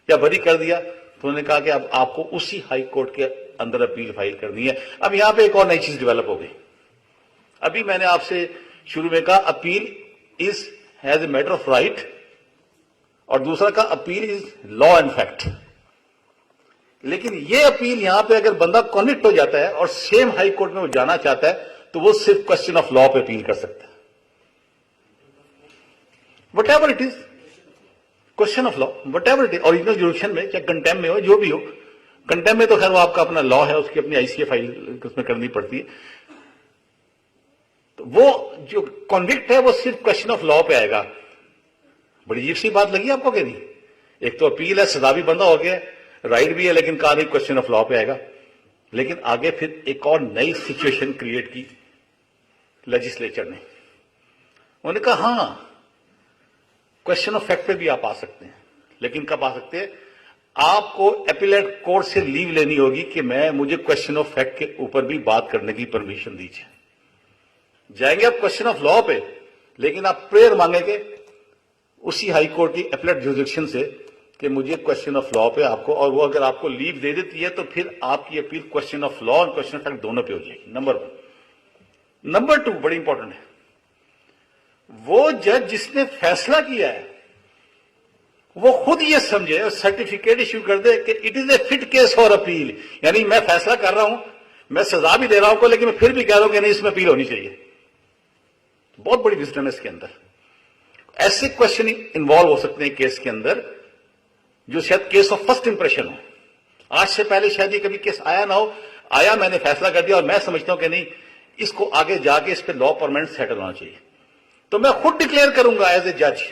یا بری کر دیا, تو انہوں نے کہا کہ اب آپ کو اسی ہائی کورٹ کے اندر اپیل فائل کرنی ہے. اب یہاں پہ ایک اور نئی چیز ڈیولپ ہو گئی. ابھی میں نے آپ سے شروع میں کہا appeal is has a matter of right, اور دوسرا کا appeal is law and fact. لیکن یہ اپیل یہاں پہ اگر بندہ کنوکٹ ہو جاتا ہے اور سیم ہائی کورٹ میں وہ جانا چاہتا ہے تو وہ صرف کوشچن آف لا پہ اپیل کر سکتا ہے. What ever it is, question of law, what ever it is, original jurisdiction میں چاہے کنٹیم میں ہو, جو بھی ہو. کنٹیم میں تو خیر وہ آپ کا اپنا لا ہے, اس کی اپنی ICA فائل اس میں کرنی پڑتی ہے. تو وہ جو کنوکٹ ہے وہ صرف کوشچن آف لا پہ آئے گا. بڑی عجیب سی بات لگی آپ کو کہ نہیں؟ ایک تو اپیل ہے, سزا بھی بندہ ہو گیا, رائٹ بھی ہے, لیکن کہا نہیں کوشچن آف لا پہ آئے گا. لیکن آگے پھر ایک اور نئی سچویشن کریٹ کی لیجسلیچر نے. انہوں نے کہا ہاں کوشچن آف فیکٹ پہ بھی آپ آ سکتے ہیں, لیکن کب آ سکتے ہیں؟ آپ کو اپیلیٹ کورٹ سے لیو لینی ہوگی کہ مجھے کوشچن آف فیکٹ کے اوپر بھی بات کرنے کی پرمیشن دیجیے. جائیں گے آپ کوشچن آف لا پہ, لیکن آپ پریئر مانگیں گے اسی ہائی کورٹ کی اپیلیٹ جورسڈکشن سے کہ مجھے کوشچن آف لا پہ آپ کو, اور وہ اگر آپ کو لیو دے دیتی ہے تو پھر آپ کی اپیل کوشچن آف لا اور کوشچن آف فیکٹ دونوں پہ ہو جائے گی. نمبر 1. نمبر 2 بڑی امپورٹنٹ ہے, وہ جج جس نے فیصلہ کیا ہے وہ خود یہ سمجھے اور سرٹیفکیٹ ایشو کر دے کہ it is a fit case for appeal, یعنی میں فیصلہ کر رہا ہوں، میں سزا بھی دے رہا ہوں کو، لیکن میں پھر بھی کہہ رہا ہوں کہ نہیں اس میں اپیل ہونی چاہیے. بہت بڑی وزڈم ہے اس کے اندر. ایسے کوشچن انوالو ہو سکتے ہیں کیس کے اندر جو شاید کیس آف فرسٹ امپریشن ہو. آج سے پہلے شاید یہ کبھی کیس آیا نہ ہو، آیا میں نے فیصلہ کر دیا اور میں سمجھتا ہوں کہ نہیں اس کو آگے جا کے اس پہ لا پرماننٹ سیٹل ہونا چاہیے. تو میں خود ڈکلیئر کروں گا ایز اے جج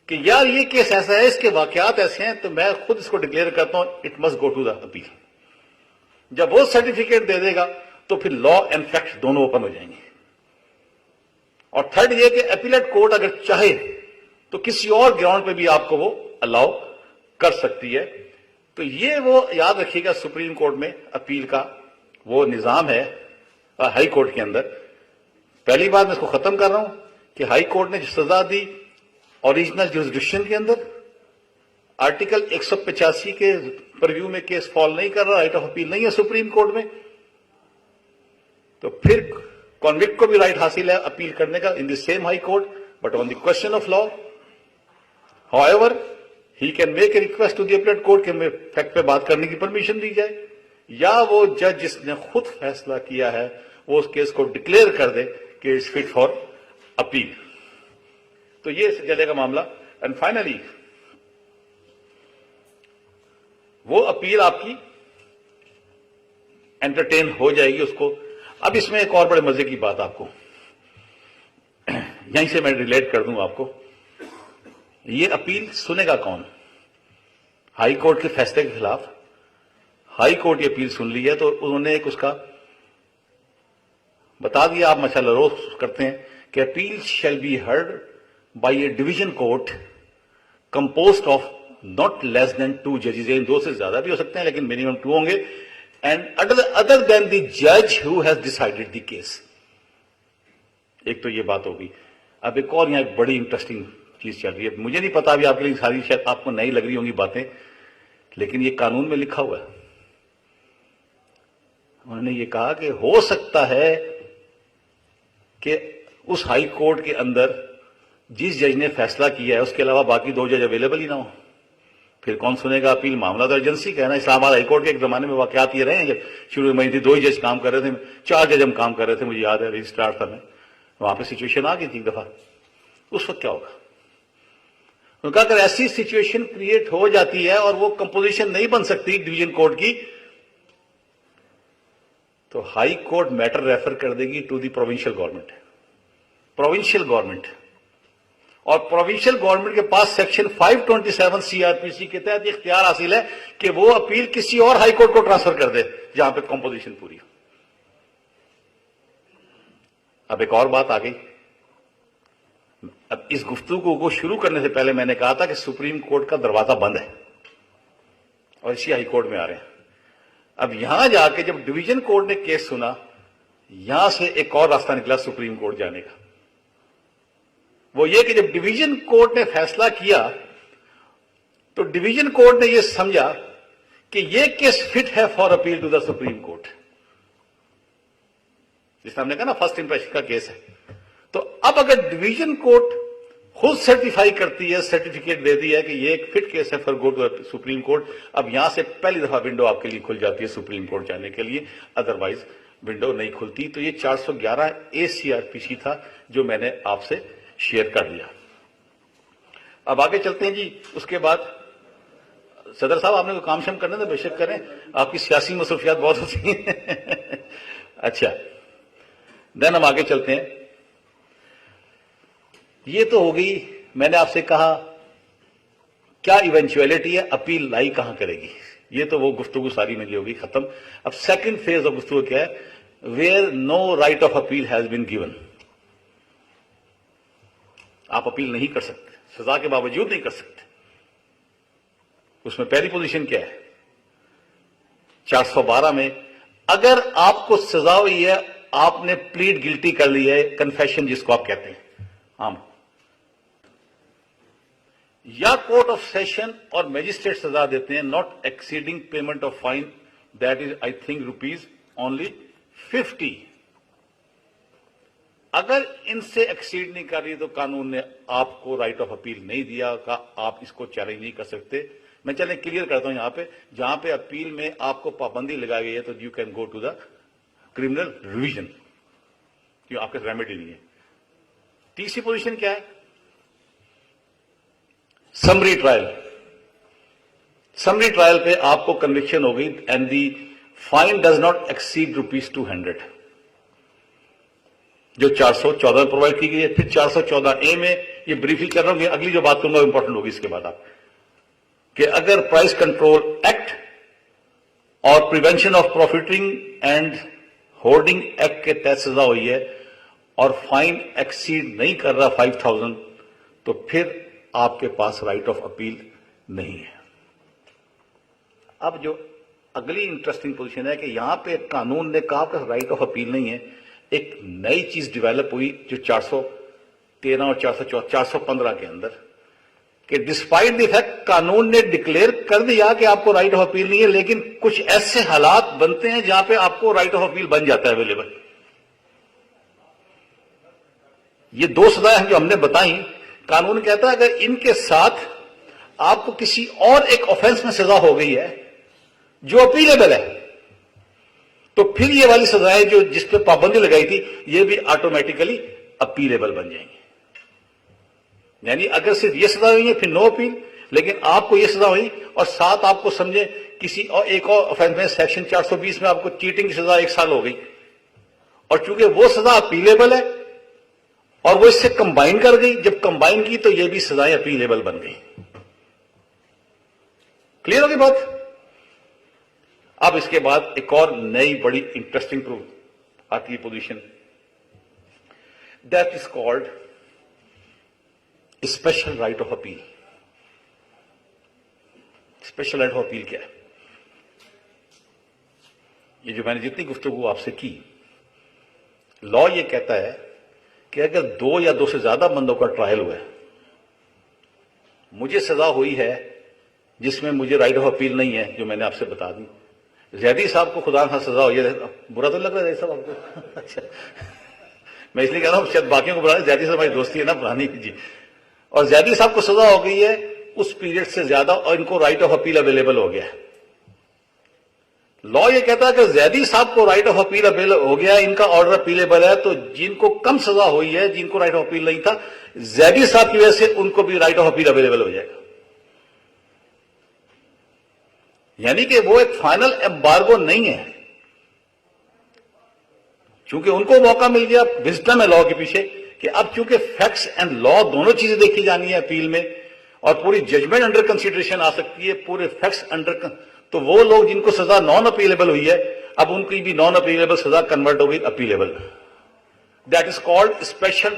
کہ یار یہ کیس ایسا ہے، اس کے واقعات ایسے ہیں، تو میں خود اس کو ڈکلیئر کرتا ہوں it must go to the appeal. جب وہ سرٹیفکیٹ دے دے گا تو پھر لا اینڈ فیکٹ دونوں اوپن ہو جائیں گے. اور تھرڈ یہ کہ اپیلیٹ کورٹ اگر چاہے تو کسی اور گراؤنڈ پہ بھی آپ کو وہ الاؤ کر سکتی ہے. تو یہ وہ یاد رکھیے گا سپریم کورٹ میں اپیل کا وہ نظام ہے ہائی کورٹ کے اندر. پہلی بار میں اس کو ختم کر رہا ہوں کہ ہائی کورٹ نے جو سزا دی اوریجنل جورسڈکشن کے اندر، آرٹیکل 185 کے پرویو میں کیس فال نہیں کر رہا، رائٹ آف اپیل نہیں ہے سپریم کورٹ میں، تو پھر کنوکٹ کو بھی رائٹ حاصل ہے اپیل کرنے کا in the same high court but on the question of law. However he can make a request to the appellate court کہ فیکٹ پہ بات کرنے کی پرمیشن دی جائے، یا وہ جج جس نے خود فیصلہ کیا ہے وہ اس کیس کو ڈکلیئر کر دے کہ اٹس فٹ فار اپیل. تو یہ چلے گا معاملہ. اینڈ فائنلی وہ اپیل آپ کی انٹرٹین ہو جائے گی اس کو. اب اس میں ایک اور بڑے مزے کی بات آپ کو یہیں سے میں ریلیٹ کر دوں آپ کو. یہ اپیل سنے گا کون؟ ہائی کورٹ کے فیصلے کے خلاف ہائی کورٹ یہ اپیل سن لی ہے تو انہوں نے ایک اس کا بتا دیا، آپ ماشاءاللہ روز کرتے ہیں کہ appeal shall be heard by a division court composed of not less than 2 ججز، یعنی 2 سے زیادہ بھی ہو سکتے ہیں لیکن منیمم 2 ہوں گے، اینڈ ادر دین دی جج who has decided the case. ایک تو یہ بات ہوگی. اب ایک اور یہاں ایک بڑی انٹرسٹنگ چیز چل رہی ہے، مجھے نہیں پتا ابھی آپ کے لیے ساری شاید آپ کو نئی لگ رہی ہوں گی باتیں، لیکن یہ قانون میں لکھا ہوا ہے. انہوں نے یہ کہا کہ ہو سکتا ہے کہ اس ہائی کورٹ کے اندر جس جج نے فیصلہ کیا ہے اس کے علاوہ باقی 2 جج اویلیبل ہی نہ ہو. پھر کون سنے گا اپیل؟ معاملہ تو ایجنسی کا ہے نا. اسلام آباد ہائی کورٹ کے ایک زمانے میں واقعات یہ رہے ہیں، جب شروع میں 2 ہی جج کام کر رہے تھے، 4 جج ہم کام کر رہے تھے، مجھے یاد ہے رجسٹرار تھا میں، وہاں پہ سچویشن آ گئی تھی ایک دفعہ. اس وقت کیا ہوگا؟ انہوں نے کہا اگر ایسی سچویشن کریٹ ہو جاتی ہے اور وہ کمپوزیشن نہیں بن سکتی ڈویژن کورٹ کی، تو ہائی کورٹ میٹر ریفر کر دے گی to the provincial government. Provincial government, اور پروونشل گورنمنٹ کے پاس سیکشن 527 سی آر پی سی کے تحت اختیار حاصل ہے کہ وہ اپیل کسی اور ہائی کورٹ کو ٹرانسفر کر دے جہاں پہ کمپوزیشن پوری ہو. اب ایک اور بات آ گئی. اب اس گفتگو کو شروع کرنے سے پہلے میں نے کہا تھا کہ سپریم کورٹ کا دروازہ بند ہے اور اسی ہائی کورٹ میں آ رہے ہیں. اب یہاں جا کے جب ڈویژن کورٹ نے کیس سنا، یہاں سے ایک اور راستہ نکلا سپریم کورٹ جانے کا. وہ یہ کہ جب ڈویژن کورٹ نے فیصلہ کیا تو ڈویژن کورٹ نے یہ سمجھا کہ یہ کیس فٹ ہے for appeal to the supreme court. جس ہم نے کہا نا فرسٹ امپریشن کا کیس ہے. تو اب اگر ڈویژن کورٹ خود سرٹیفائی کرتی ہے، سرٹیفکیٹ دے دی ہے کہ یہ ایک فٹ کیس ہے for go to supreme court, اب یہاں سے پہلی دفعہ ونڈو آپ کے لیے کھل جاتی ہے سپریم کورٹ جانے کے لیے، ادروائز ونڈو نہیں کھلتی. تو یہ 411 اے سی آر پی سی تھا جو میں نے آپ سے شیئر کر دیا. اب آگے چلتے ہیں جی. اس کے بعد صدر صاحب آپ نے کوئی کام شام کرنا تھا، بے شک کریں، آپ کی سیاسی مصروفیات بہت ہوتی ہیں. اچھا دین ہم آگے چلتے ہیں. یہ تو ہو گئی، میں نے آپ سے کہا کیا ایونچویلٹی ہے، اپیل لائی کہاں کرے گی، یہ تو وہ گفتگو ساری میری ہوگی ختم. اب سیکنڈ فیز آف گفتگو کیا ہے؟ Where no right of appeal has been given. آپ اپیل نہیں کر سکتے، سزا کے باوجود نہیں کر سکتے. اس میں پہلی پوزیشن کیا ہے؟ 412 میں اگر آپ کو سزا ہوئی ہے، آپ نے پلیڈ گلٹی کر لی ہے، کنفیشن جس کو آپ کہتے ہیں عام، یا کورٹ آف سیشن اور میجسٹریٹ سزا دیتے ہیں not exceeding payment of fine that is I think rupees only 50. اگر ان سے ایکسیڈ نہیں کر رہی تو قانون نے آپ کو رائٹ آف اپیل نہیں دیا کہ آپ اس کو چیلنج نہیں کر سکتے. میں چلیں کلیئر کرتا ہوں یہاں پہ, جہاں پہ اپیل میں آپ کو پابندی لگائی گئی ہے تو you can go to the criminal revision, کیوں آپ کے ریمیڈی نہیں ہے. تیسری پوزیشن کیا ہے؟ Summary trial. سمری ٹرائل پہ آپ کو کنوکشن ہو گئی and the fine does not exceed ₹200. جو 414 میں پرووائڈ کی گئی ہے. پھر 414A میں یہ بریفلی کر رہا ہوں, اگلی جو بات کروں گا امپورٹنٹ ہوگی اس کے بعد آپ, کہ اگر پرائس کنٹرول ایکٹ اور prevention of profiting and holding act کے تحت سزا ہوئی ہے اور فائن ایکسیڈ نہیں کر رہا 5000, تو پھر آپ کے پاس رائٹ آف اپیل نہیں ہے. اب جو اگلی انٹرسٹنگ پوزیشن ہے کہ یہاں پہ قانون نے کہا کہ رائٹ آف اپیل نہیں ہے. ایک نئی چیز ڈیولپ ہوئی جو 413 اور 415 کے اندر, کہ ڈسپائٹ دی فیکٹ قانون نے ڈکلیئر کر دیا کہ آپ کو رائٹ آف اپیل نہیں ہے, لیکن کچھ ایسے حالات بنتے ہیں جہاں پہ آپ کو رائٹ آف اپیل بن جاتا ہے اویلیبل. یہ 2 سزائیں ہیں جو ہم نے بتائیں. قانون کہتا ہے اگر ان کے ساتھ آپ کو کسی اور ایک آفینس میں سزا ہو گئی ہے جو اپیلیبل ہے, تو پھر یہ والی سزائیں جو جس پہ پابندی لگائی تھی یہ بھی آٹومیٹیکلی اپیلیبل بن جائیں گی. یعنی اگر صرف یہ سزا ہوئی ہے پھر نو اپیل, لیکن آپ کو یہ سزا ہوئی اور ساتھ آپ کو سمجھے کسی اور ایک اور آفینس میں سیکشن 420 میں آپ کو چیٹنگ کی سزا 1 سال ہو گئی, اور چونکہ وہ سزا اپیلیبل ہے اور وہ اس سے کمبائن کر گئی, جب کمبائن کی تو یہ بھی سزائیں اپیلیبل بن گئی. کلیئر ہوگی بات؟ اب اس کے بعد ایک اور نئی بڑی انٹرسٹنگ پروف آتی ہے position, that is called special right of appeal. Special right of appeal کیا ہے؟ یہ جو میں نے جتنی گفتگو آپ سے کی, لا یہ کہتا ہے کہ اگر 2 یا 2 سے زیادہ بندوں کا ٹرائل ہوا ہے, مجھے سزا ہوئی ہے جس میں مجھے رائٹ آف اپیل نہیں ہے جو میں نے آپ سے بتا دی. زیدی صاحب کو خدا نخواستہ سزا ہوئی ہے, برا تو لگ رہا ہے صاحب آپ کو؟ اچھا, میں اس لیے کہہ رہا ہوں شاید باقیوں کو بلانے, زیدی صاحب ہماری دوستی ہے نا پرانی جی. اور زیدی صاحب کو سزا ہو گئی ہے اس پیریڈ سے زیادہ اور ان کو رائٹ آف اپیل اویلیبل ہو گیا ہے. لا یہ کہتا ہے کہ زیدی صاحب کو رائٹ آف اپیل اویلیبل ہو گیا ہے, ان کا آرڈر اپیلیبل ہے, تو جن کو کم سزا ہوئی ہے, جن کو رائٹ آف اپیل نہیں تھا, زیدی صاحب کی وجہ سے ان کو بھی رائٹ آف اپیل اویلیبل ہو جائے گا. یعنی کہ وہ ایک فائنل ایمبارگو نہیں ہے, چونکہ ان کو موقع مل گیا, وزڈم ہے لا کے پیچھے, کہ اب چونکہ فیکٹس اینڈ لا دونوں چیزیں دیکھی جانی ہے اپیل میں, اور پوری ججمنٹ انڈر کنسیڈریشن آ سکتی ہے, پورے فیکٹس انڈر, تو وہ لوگ جن کو سزا نان اپیلیبل ہوئی ہے اب ان کی بھی نان اپیلیبل سزا کنورٹ ہو گئی appealable. That is called special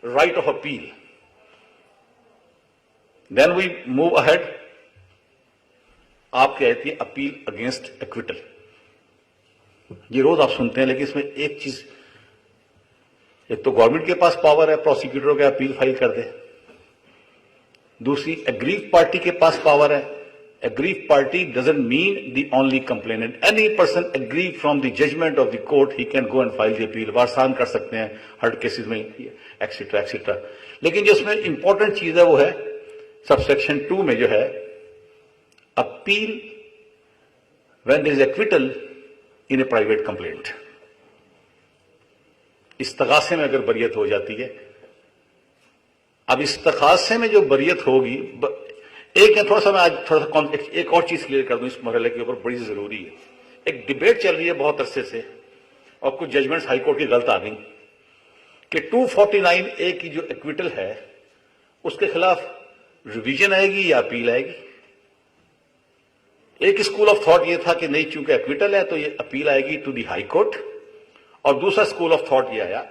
right of appeal. Then we move ahead. آپ کی آتی ہے اپیل اگینسٹ ایکویٹل. یہ روز آپ سنتے ہیں, لیکن اس میں ایک چیز, ایک تو گورنمنٹ کے پاس پاور ہے پروسیکیوٹر کا اپیل فائل کر دے, دوسری اگریو پارٹی کے پاس پاور ہے. Aggrieved party doesn't mean the only complainant. Any person aggrieved from the judgment of the court, he can go and file the appeal. وارثان کر سکتے ہیں ہرٹ کیسز میں, ایکسیٹرا ایکسیٹرا. لیکن جو اس میں امپورٹنٹ چیز ہے وہ ہے سب سیکشن 2 میں جو ہے appeal when there is acquittal in a private complaint. استغاثے میں اگر بریت ہو جاتی ہے, اب استغاثے میں جو بریت ہوگی, ایک ہے تھوڑا سا میں آج تھوڑا سا ایک اور چیز کلیئر کر دوں اس مرحلے کے اوپر, بڑی ضروری ہے. ایک ڈبیٹ چل رہی ہے بہت عرصے سے, اور کچھ ججمنٹس ہائی کورٹ کی غلط آ گئی کہ 249A کی جو ایکویٹل ہے اس کے خلاف ریویژن آئے گی یا اپیل آئے گی. ایک اسکول آف تھاٹ یہ تھا کہ نہیں, چونکہ ایکویٹل ہے تو یہ اپیل آئے گی ٹو دی ہائی کورٹ, اور دوسرا اسکول آف تھاٹ یہ آیا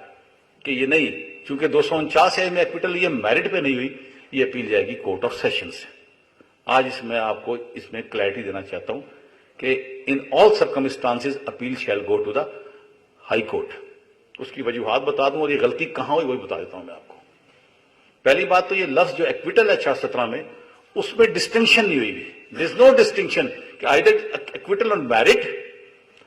کہ یہ نہیں, چونکہ 249A میں ایکویٹل یہ میرٹ پہ نہیں ہوئی, یہ اپیل جائے گی کورٹ آف سیشن سے. آج اس میں آپ کو اس میں کلیئرٹی دینا چاہتا ہوں کہ in all circumstances appeal shall go to the high court. اس کی وجوہات بتا دوں اور یہ غلطی کہاں ہوئی وہی بتا دیتا ہوں میں آپ کو. پہلی بات تو یہ لفظ جو ایکویٹل ہے 417 میں, اس میں ڈسٹنکشن نہیں ہوئی. دیر از نو ڈسٹنکشن کہ either acquittal on merit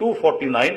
249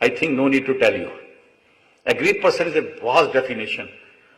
I think no need to tell you. Aggrieved person is a vast definition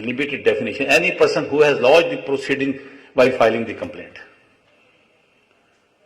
limited definition. Any person who has lodged the proceeding by filing the complaint.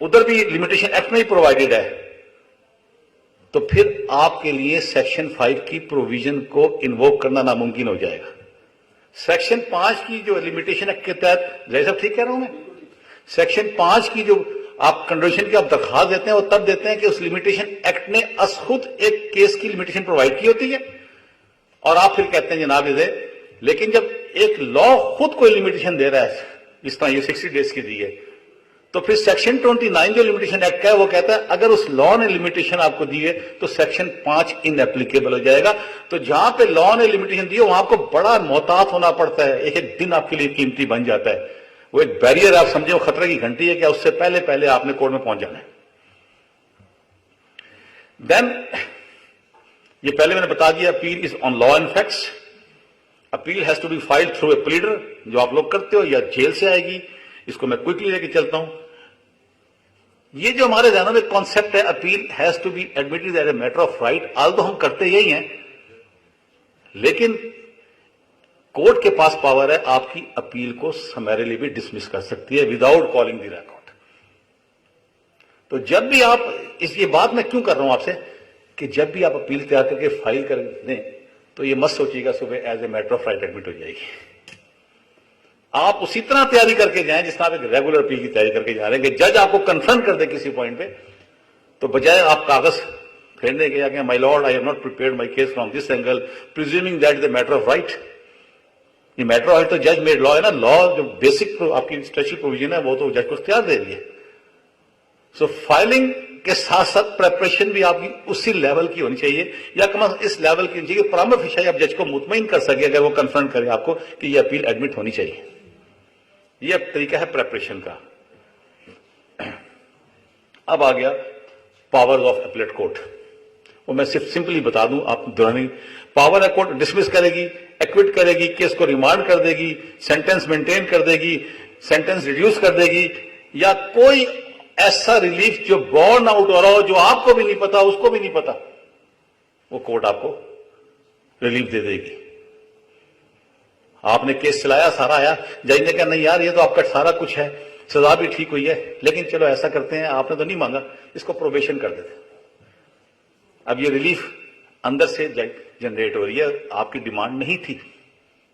ادھر بھی لمیٹیشن ایکٹ میں ہی پرووائڈیڈ ہے، تو پھر آپ کے لیے سیکشن 5 کی پروویژن کو انووک کرنا ناممکن ہو جائے گا۔ سیکشن 5 کی جو لمیٹیشن ایکٹ کے تحت، جیسا ٹھیک کہہ رہا ہوں میں، سیکشن 5 کی جو آپ کنڈیشن کی آپ درخواست دیتے ہیں وہ تب دیتے ہیں کہ اس لمیٹیشن ایکٹ نے از خود ایک کیس کی لمیٹیشن پرووائڈ کی ہوتی ہے، اور آپ پھر کہتے ہیں جناب یہ دے، لیکن جب ایک لا خود کوئی لمیٹیشن دے رہا ہے جس طرح یہ 60 ڈیز کی دی ہے، تو پھر سیکشن 29 جو لمیٹیشن ایکٹ کا ہے وہ کہتا ہے اگر اس لا نے لمیٹیشن آپ کو دی ہے تو سیکشن 5 ان ایپلیکیبل ہو جائے گا۔ تو جہاں پہ لا نے لمیٹیشن دی ہے وہاں آپ کو بڑا محتاط ہونا پڑتا ہے، ایک ایک دن آپ کے لیے قیمتی بن جاتا ہے، وہ ایک بیریئر آپ سمجھیں، وہ خطرے کی گھنٹی ہے کہ اس سے پہلے آپ نے کورٹ میں پہنچ جانا ہے۔ دین یہ پہلے میں نے بتا دیا، appeal is on law and facts, appeal has to be filed through a pleader, جو آپ لوگ کرتے ہو، یا جیل سے آئے گی۔ اس کو میں کوئکلی لے کے چلتا ہوں۔ یہ جو ہمارے ذہنوں میں کانسیپٹ ہے appeal has to be admitted as a matter of right, آل تو ہم کرتے یہی ہیں، لیکن کورٹ کے پاس پاور ہے آپ کی اپیل کو سمیرلی بھی ڈسمس کر سکتی ہے وداؤٹ کالنگ دی ریکارڈ۔ تو جب بھی آپ یہ بات میں کیوں کر رہا ہوں آپ سے کہ جب بھی آپ اپیل تیار کر کے فائل کر دیں تو یہ مت سوچیے گا صبح as a matter of right admit ہو جائے گی۔ آپ اسی طرح تیاری کر کے جائیں جس طرح آپ ایک ریگولر اپیل کی تیاری کر کے جا رہے ہیں کہ جج آپ کو کنفرم کر دے کسی پوائنٹ پہ، تو بجائے آپ کاغذ پھیرنے کے آگے my lord I have not prepared my case from this angle presuming that is a matter of right. یہ میٹر آف رائٹ تو جج میڈ لا ہے نا، لا جو بیسک آپ کی اسٹیچوٹری پروویژن ہے وہ تو جج کو اختیار دے رہی ہے۔ سو فائلنگ کے ساتھ ساتھ پریپریشن بھی آپ کی اسی لیول کی ہونی چاہیے، یا کم از کم اس لیول کی ہونی چاہیے کہ پرامہ فیشا آپ جج کو مطمئن کر سکے اگر وہ کنفرم کرے آپ کو کہ یہ اپیل ایڈمٹ ہونی چاہیے۔ یہ طریقہ ہے پریپریشن کا۔ اب آ گیا پاور آف اپیلیٹ کورٹ، وہ میں صرف سمپلی بتا دوں، آپ دورانی پاور ہے کورٹ ڈسمس کرے گی، ایکوٹ کرے گی، کیس کو ریمانڈ کر دے گی، سینٹنس مینٹین کر دے گی، سینٹنس ریڈیوس کر دے گی، یا کوئی ایسا ریلیف جو بورن آؤٹ ہو رہا ہو جو آپ کو بھی نہیں پتا اس کو بھی نہیں پتا، وہ کورٹ آپ کو ریلیف دے دے گی۔ آپ نے کیس چلایا، سارا آیا، جج نے کہا نہیں یار یہ تو آپ کا سارا کچھ ہے، سزا بھی ٹھیک ہوئی ہے، لیکن چلو ایسا کرتے ہیں، آپ نے تو نہیں مانگا، اس کو پروبیشن کر دیتے۔ اب یہ ریلیف اندر سے جنریٹ ہو رہی ہے، آپ کی ڈیمانڈ نہیں تھی،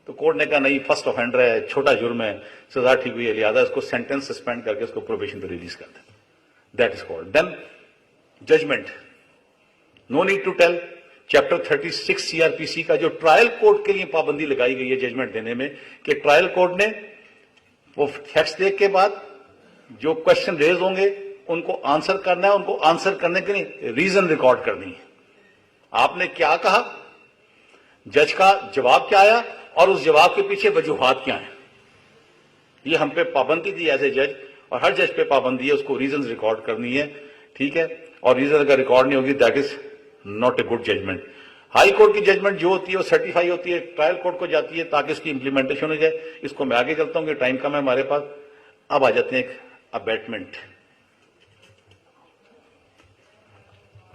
تو کورٹ نے کہا نہیں فرسٹ آفینڈر ہے، چھوٹا جرم ہے، سزا ٹھیک ہوئی ہے، لہٰذا اس کو سینٹنس سسپینڈ کر کے اس کو پروبیشن پہ ریلیز کر دیں۔ That is called then judgment. No need to tell, chapter 36 C R P C کا جو ٹرائل کورٹ کے لیے پابندی لگائی گئی ہے ججمنٹ دینے میں، کہ ٹرائل کورٹ نے وہ فیکٹس دیکھ کے بعد جو کوشچن ریز ہوں گے ان کو آنسر کرنا ہے، ان کو آنسر کرنے کے لیے ریزن ریکارڈ کرنی ہے۔ آپ نے کیا کہا، جج کا جواب کیا آیا، اور اس جواب کے پیچھے وجوہات کیا ہیں، یہ ہم پہ پابندی دی ایز اے جج، اور ہر جج پہ پابندی ہے اس کو ریزنز ریکارڈ کرنی ہے، ٹھیک ہے۔ اور ریزن اگر ریکارڈ نہیں ہوگی that is not a good judgment. High court کی ججمنٹ جو ہوتی ہے وہ سرٹیفائی ہوتی ہے، ٹرائل کورٹ کو جاتی ہے تاکہ اس کی امپلیمنٹیشن ہو جائے۔ اس کو میں آگے چلتا ہوں کہ ٹائم کم ہے ہمارے پاس۔ اب آ جاتے ہیں ایک ابیٹمنٹ،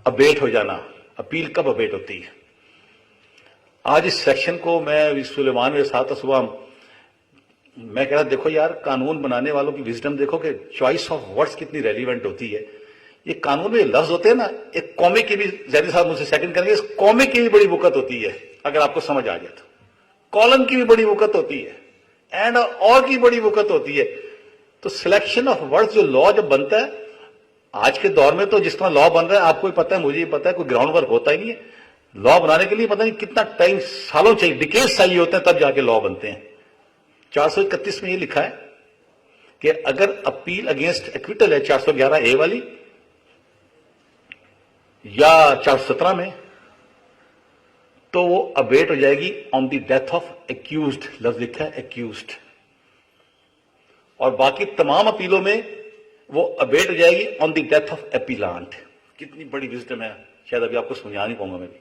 ابیٹ ہو جانا۔ اپیل کب ابیٹ ہوتی ہے؟ آج اس سیکشن کو میں سلیمان میرے ساتھ صبح میں کہہ رہا دیکھو یار قانون بنانے والوں کی وزڈم دیکھو کہ چوائس آف ورڈز کتنی ریلیونٹ ہوتی ہے۔ یہ قانون میں لفظ ہوتے ہیں نا، ایک قومی کی بھی، زیدی صاحب مجھ سے سیکنڈ کریں گے، اس قومی کی بھی بڑی وقت ہوتی ہے اگر آپ کو سمجھ آ جائے تو، کالم کی بھی بڑی وقت ہوتی ہے، اینڈ اور کی بڑی وقت ہوتی ہے۔ تو سلیکشن آف ورڈز جو لا جب بنتا ہے آج کے دور میں، تو جس طرح لا بن رہا ہے آپ کو بھی پتا ہے، مجھے بھی پتا ہے، کوئی گراؤنڈ ورک ہوتا ہی نہیں ہے لا بنانے کے لیے، پتہ نہیں کتنا ٹائم، سالوں چاہیے، ڈیکیڈز چاہیے ہوتے ہیں تب جا کے لا بنتے ہیں۔ 431 میں یہ لکھا ہے کہ اگر اپیل اگینسٹ ایکویٹل ہے 411A والی یا 417 میں، تو وہ ابیٹ ہو جائے گی آن دی ڈیتھ آف ایکیوزڈ، لفظ لکھا ہے ایکیوزڈ، اور باقی تمام اپیلوں میں وہ ابیٹ ہو جائے گی آن دی ڈیتھ آف اپیلانٹ۔ کتنی بڑی وزڈم ہے، شاید ابھی آپ کو سمجھا نہیں پاؤں گا میں بھی۔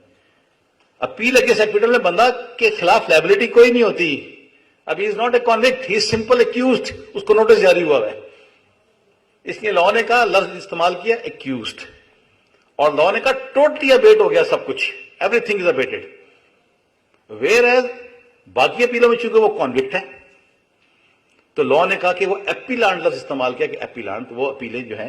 اپیل اگینسٹ ایکویٹل میں بندہ کے خلاف لائبلٹی کوئی نہیں ہوتی، ابھی is not a convict, he is simple accused, اس کو نوٹس جاری ہوا ہے، اس لیے لا نے کہا لفظ استعمال کیا ایکیوزڈ، اور لا نے کہا ٹوٹلی ابیٹ ہو گیا سب کچھ، everything is abated. Whereas باقی اپیلوں میں چونکہ وہ کانوکٹ ہے تو لا نے کہا کہ وہ ایپیلانٹ لفظ استعمال کیا کہ ایپیلانٹ وہ اپیلیں جو ہیں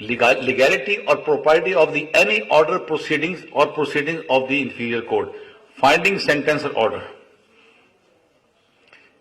legality or propriety of the any order proceedings or proceedings of the inferior court, finding sentence or order।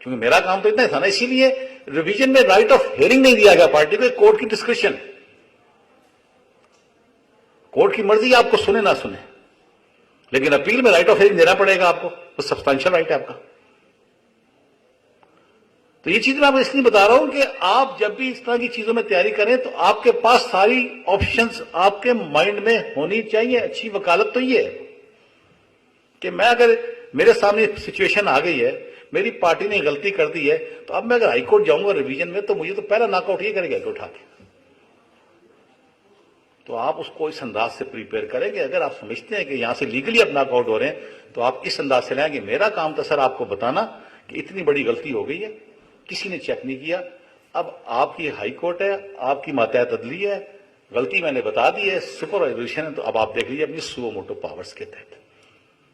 کیونکہ میرا کام تو اتنا ہی تھا نا. اسی لیے ریویژن میں رائٹ آف ہیئرنگ نہیں دیا گیا پارٹی کو, کورٹ کی ڈسکریشن, کورٹ کی مرضی آپ کو سنے نہ سنے, لیکن اپیل میں رائٹ آف ہیئرنگ دینا پڑے گا آپ کو, وہ سبسٹانشل رائٹ ہے آپ کا. تو یہ چیز میں آپ کو اس لیے بتا رہا ہوں کہ آپ جب بھی اس طرح کی چیزوں میں تیاری کریں تو آپ کے پاس ساری آپشنز آپ کے مائنڈ میں ہونی چاہیے. اچھی وکالت تو یہ ہے کہ میں اگر میرے سامنے سچویشن آ گئی ہے, میری پارٹی نے غلطی کر دی ہے, تو اب میں اگر ہائی کورٹ جاؤں گا ریویژن میں تو مجھے تو پہلا ناک آؤٹ یہ کرے گا کہ اٹھا کے. تو آپ اس کو اس انداز سے پریپیئر کریں کہ اگر آپ سمجھتے ہیں کہ یہاں سے لیگلی آپ ناک آؤٹ ہو رہے ہیں تو آپ اس انداز سے لائیں کہ میرا کام تھا سر آپ کو بتانا کہ اتنی بڑی غلطی ہو گئی ہے, کسی نے چیک نہیں کیا, اب آپ کی ہائی کورٹ ہے, آپ کی ماتحت عدلیہ ہے, غلطی میں نے بتا دی ہے, سپروائزیشن ہے, تو اب آپ دیکھ لیجیے اپنی سو موٹو پاورز کے تحت.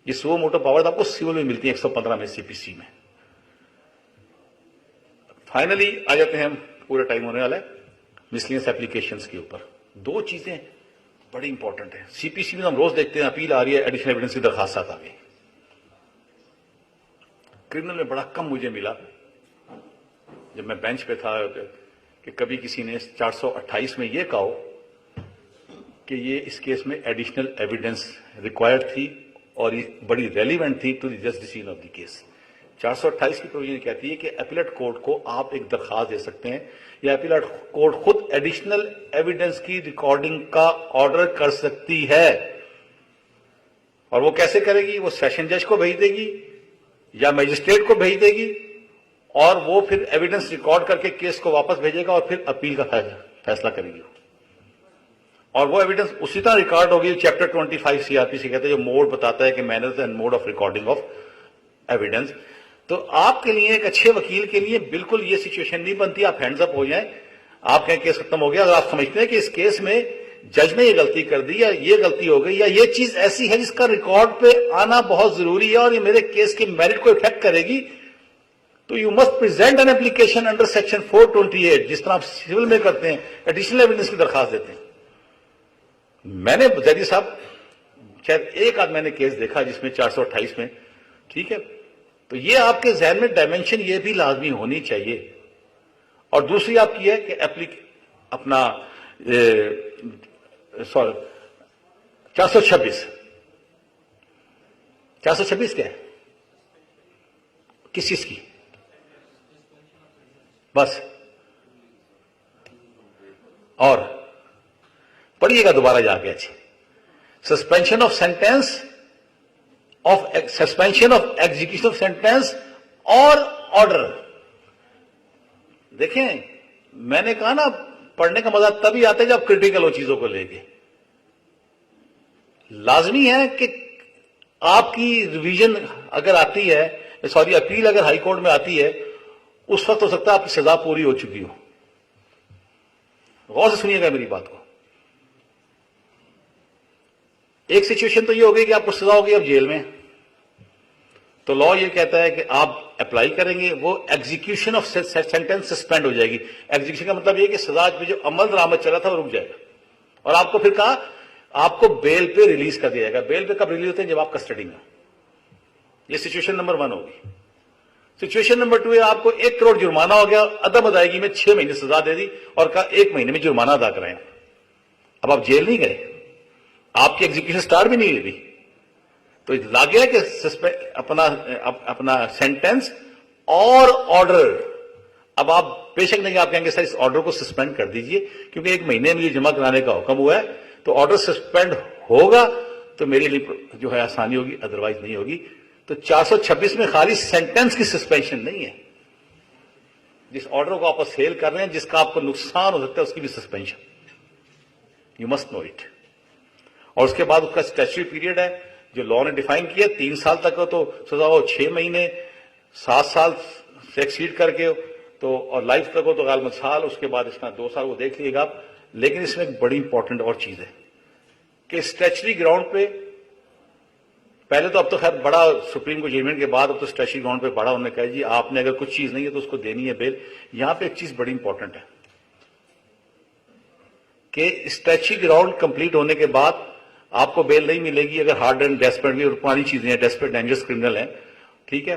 یہ سو موٹو پاورز آپ کو سول میں ملتی ہیں 115 میں CPC میں. فائنلی آ جاتے ہیں ہم, پورا ٹائم ہونے والا ہے, مسلینس اپلیکیشنز کے اوپر. دو چیزیں بڑی امپورٹنٹ ہیں. CPC میں ہم روز دیکھتے ہیں اپیل آ رہی ہے, ایڈیشنل ایویڈنس کی درخواستات آ گئی. کرمنل میں بڑا کم مجھے ملا جب میں بینچ پہ تھا کہ کبھی کسی نے 428 میں یہ کہا کہ یہ اس کیس میں ایڈیشنل ایویڈنس ریکوائرڈ تھی اور یہ بڑی ریلیونٹ تھی to the just decision of the case. 428 کی پروویژن کہتی ہے کہ اپیلیٹ کورٹ کو آپ ایک درخواست دے سکتے ہیں یا اپیلیٹ کورٹ خود ایڈیشنل ایویڈنس کی ریکارڈنگ کا آرڈر کر سکتی ہے. اور وہ کیسے کرے گی؟ وہ سیشن جج کو بھیج دے گی یا میجسٹریٹ کو بھیج دے گی, اور وہ پھر ایویڈنس ریکارڈ کر کے کیس کو واپس بھیجے گا اور پھر اپیل کا فیصلہ کرے گی. اور وہ ایویڈنس اسی طرح ریکارڈ ہوگی چیپٹر 25 CRPC کہتے ہیں, جو موڈ بتاتا ہے کہ manners and mode of recording of evidence. تو آپ کے لیے, ایک اچھے وکیل کے لیے بالکل یہ سچویشن نہیں بنتی آپ ہینڈز اپ ہو جائیں, آپ کہیں کیس ختم ہو گیا. اگر آپ سمجھتے ہیں کہ اس کیس میں جج نے یہ غلطی کر دی یا یہ غلطی ہو گئی یا یہ چیز ایسی ہے جس کا ریکارڈ پہ آنا بہت ضروری ہے اور یہ میرے کیس کی میرٹ کو افیکٹ کرے گی, تو you must present an application under section 428, جس طرح آپ سول میں کرتے ہیں, ایڈیشنل ایویڈنس کی درخواست دیتے ہیں. میں نے زیدی صاحب شاید ایک آدھ میں نے کیس دیکھا جس میں 428 میں, ٹھیک ہے, تو یہ آپ کے ذہن میں ڈائمنشن یہ بھی لازمی ہونی چاہیے. اور دوسری آپ کی ہے کہ اپنا 426 کیا ہے, کس چیز کی؟ بس اور پڑھیے گا دوبارہ جا کے اچھے. Suspension of sentence suspension of execution of sentence اور آرڈر. دیکھیں میں نے کہا نا, پڑھنے کا مزہ تبھی آتا ہے جب کریٹیکل ہو چیزوں کو لے کے. لازمی ہے کہ آپ کی ریویژن اگر آتی ہے, سوری اپیل اگر ہائی کورٹ میں آتی ہے, اس وقت ہو سکتا ہے آپ کی سزا پوری ہو چکی ہو. غور سے سنیے گا میری بات کو. ایک سچویشن تو یہ ہو گئی کہ آپ کو سزا ہوگی اب جیل میں, تو لا یہ کہتا ہے کہ آپ اپلائی کریں گے, وہ ایگزیکیوشن آف سینٹینس سسپینڈ ہو جائے گی. ایگزیکیوشن کا مطلب یہ کہ سزا پہ جو عمل درآمد چلا تھا وہ رک جائے گا, اور آپ کو پھر کہا آپ کو بیل پہ ریلیز کر دیا جائے گا. بیل پہ کب ریلیز ہوتے ہیں؟ جب آپ کسٹڈی میں. یہ سچویشن نمبر 1 ہوگی. سچویشن نمبر 2 ہے آپ کو 1 کروڑ جرمانہ ہو گیا, عدم ادائیگی میں 6 مہینے سزا دے دی اور کہا 1 مہینے میں جرمانہ ادا کرائیں. اب آپ جیل نہیں گئے, آپ کی ایگزیکیوشن سٹارٹ بھی نہیں ہوئی, تو لاگے ہے کہ اپنا سینٹینس اور آرڈر. اب آپ بے شک نہیں, آپ کہیں گے سر اس آرڈر کو سسپینڈ کر دیجئے کیونکہ 1 مہینے میں یہ جمع کرانے کا حکم ہوا ہے, تو آرڈر سسپینڈ ہوگا تو میرے لیے جو ہے آسانی ہوگی, ادروائز نہیں ہوگی. تو 426 میں خالی سینٹینس کی سسپینشن نہیں ہے, جس آرڈر کو آپ فیل کر رہے ہیں, جس کا آپ کو نقصان ہو سکتا ہے, اس کی بھی suspension. You must know it. اور اس کے بعد اس کا اسٹیچوری پیریڈ ہے جو لا نے ڈیفائن کیا, 3 سال تک ہو تو سزا ہو 6 مہینے, 7 سال سے ایکسیڈ کر کے تو, اور لائف تک ہو تو غالباً سال, اس کے بعد اس کا 2 سال, وہ دیکھ لیے گا آپ. لیکن اس میں ایک بڑی امپورٹنٹ اور چیز ہے کہ اسٹیچوری گراؤنڈ پہ, پہلے تو اب تو خیر بڑا سپریم کو ججمنٹ کے بعد اب تو اسٹیچوری گراؤنڈ پہ بڑا انہوں نے کہا جی آپ نے اگر کچھ چیز نہیں ہے تو اس کو دینی ہے بیل. یہاں پہ ایک چیز بڑی امپورٹنٹ ہے کہ اسٹیچوری گراؤنڈ کمپلیٹ ہونے کے بعد آپ کو بیل نہیں ملے گی اگر ہارڈ اینڈ ڈیسپریٹ بھی, اور پرانی چیزیں ہیں, ڈیسپریٹ ڈینجرس کرمنل ہیں, ٹھیک ہے,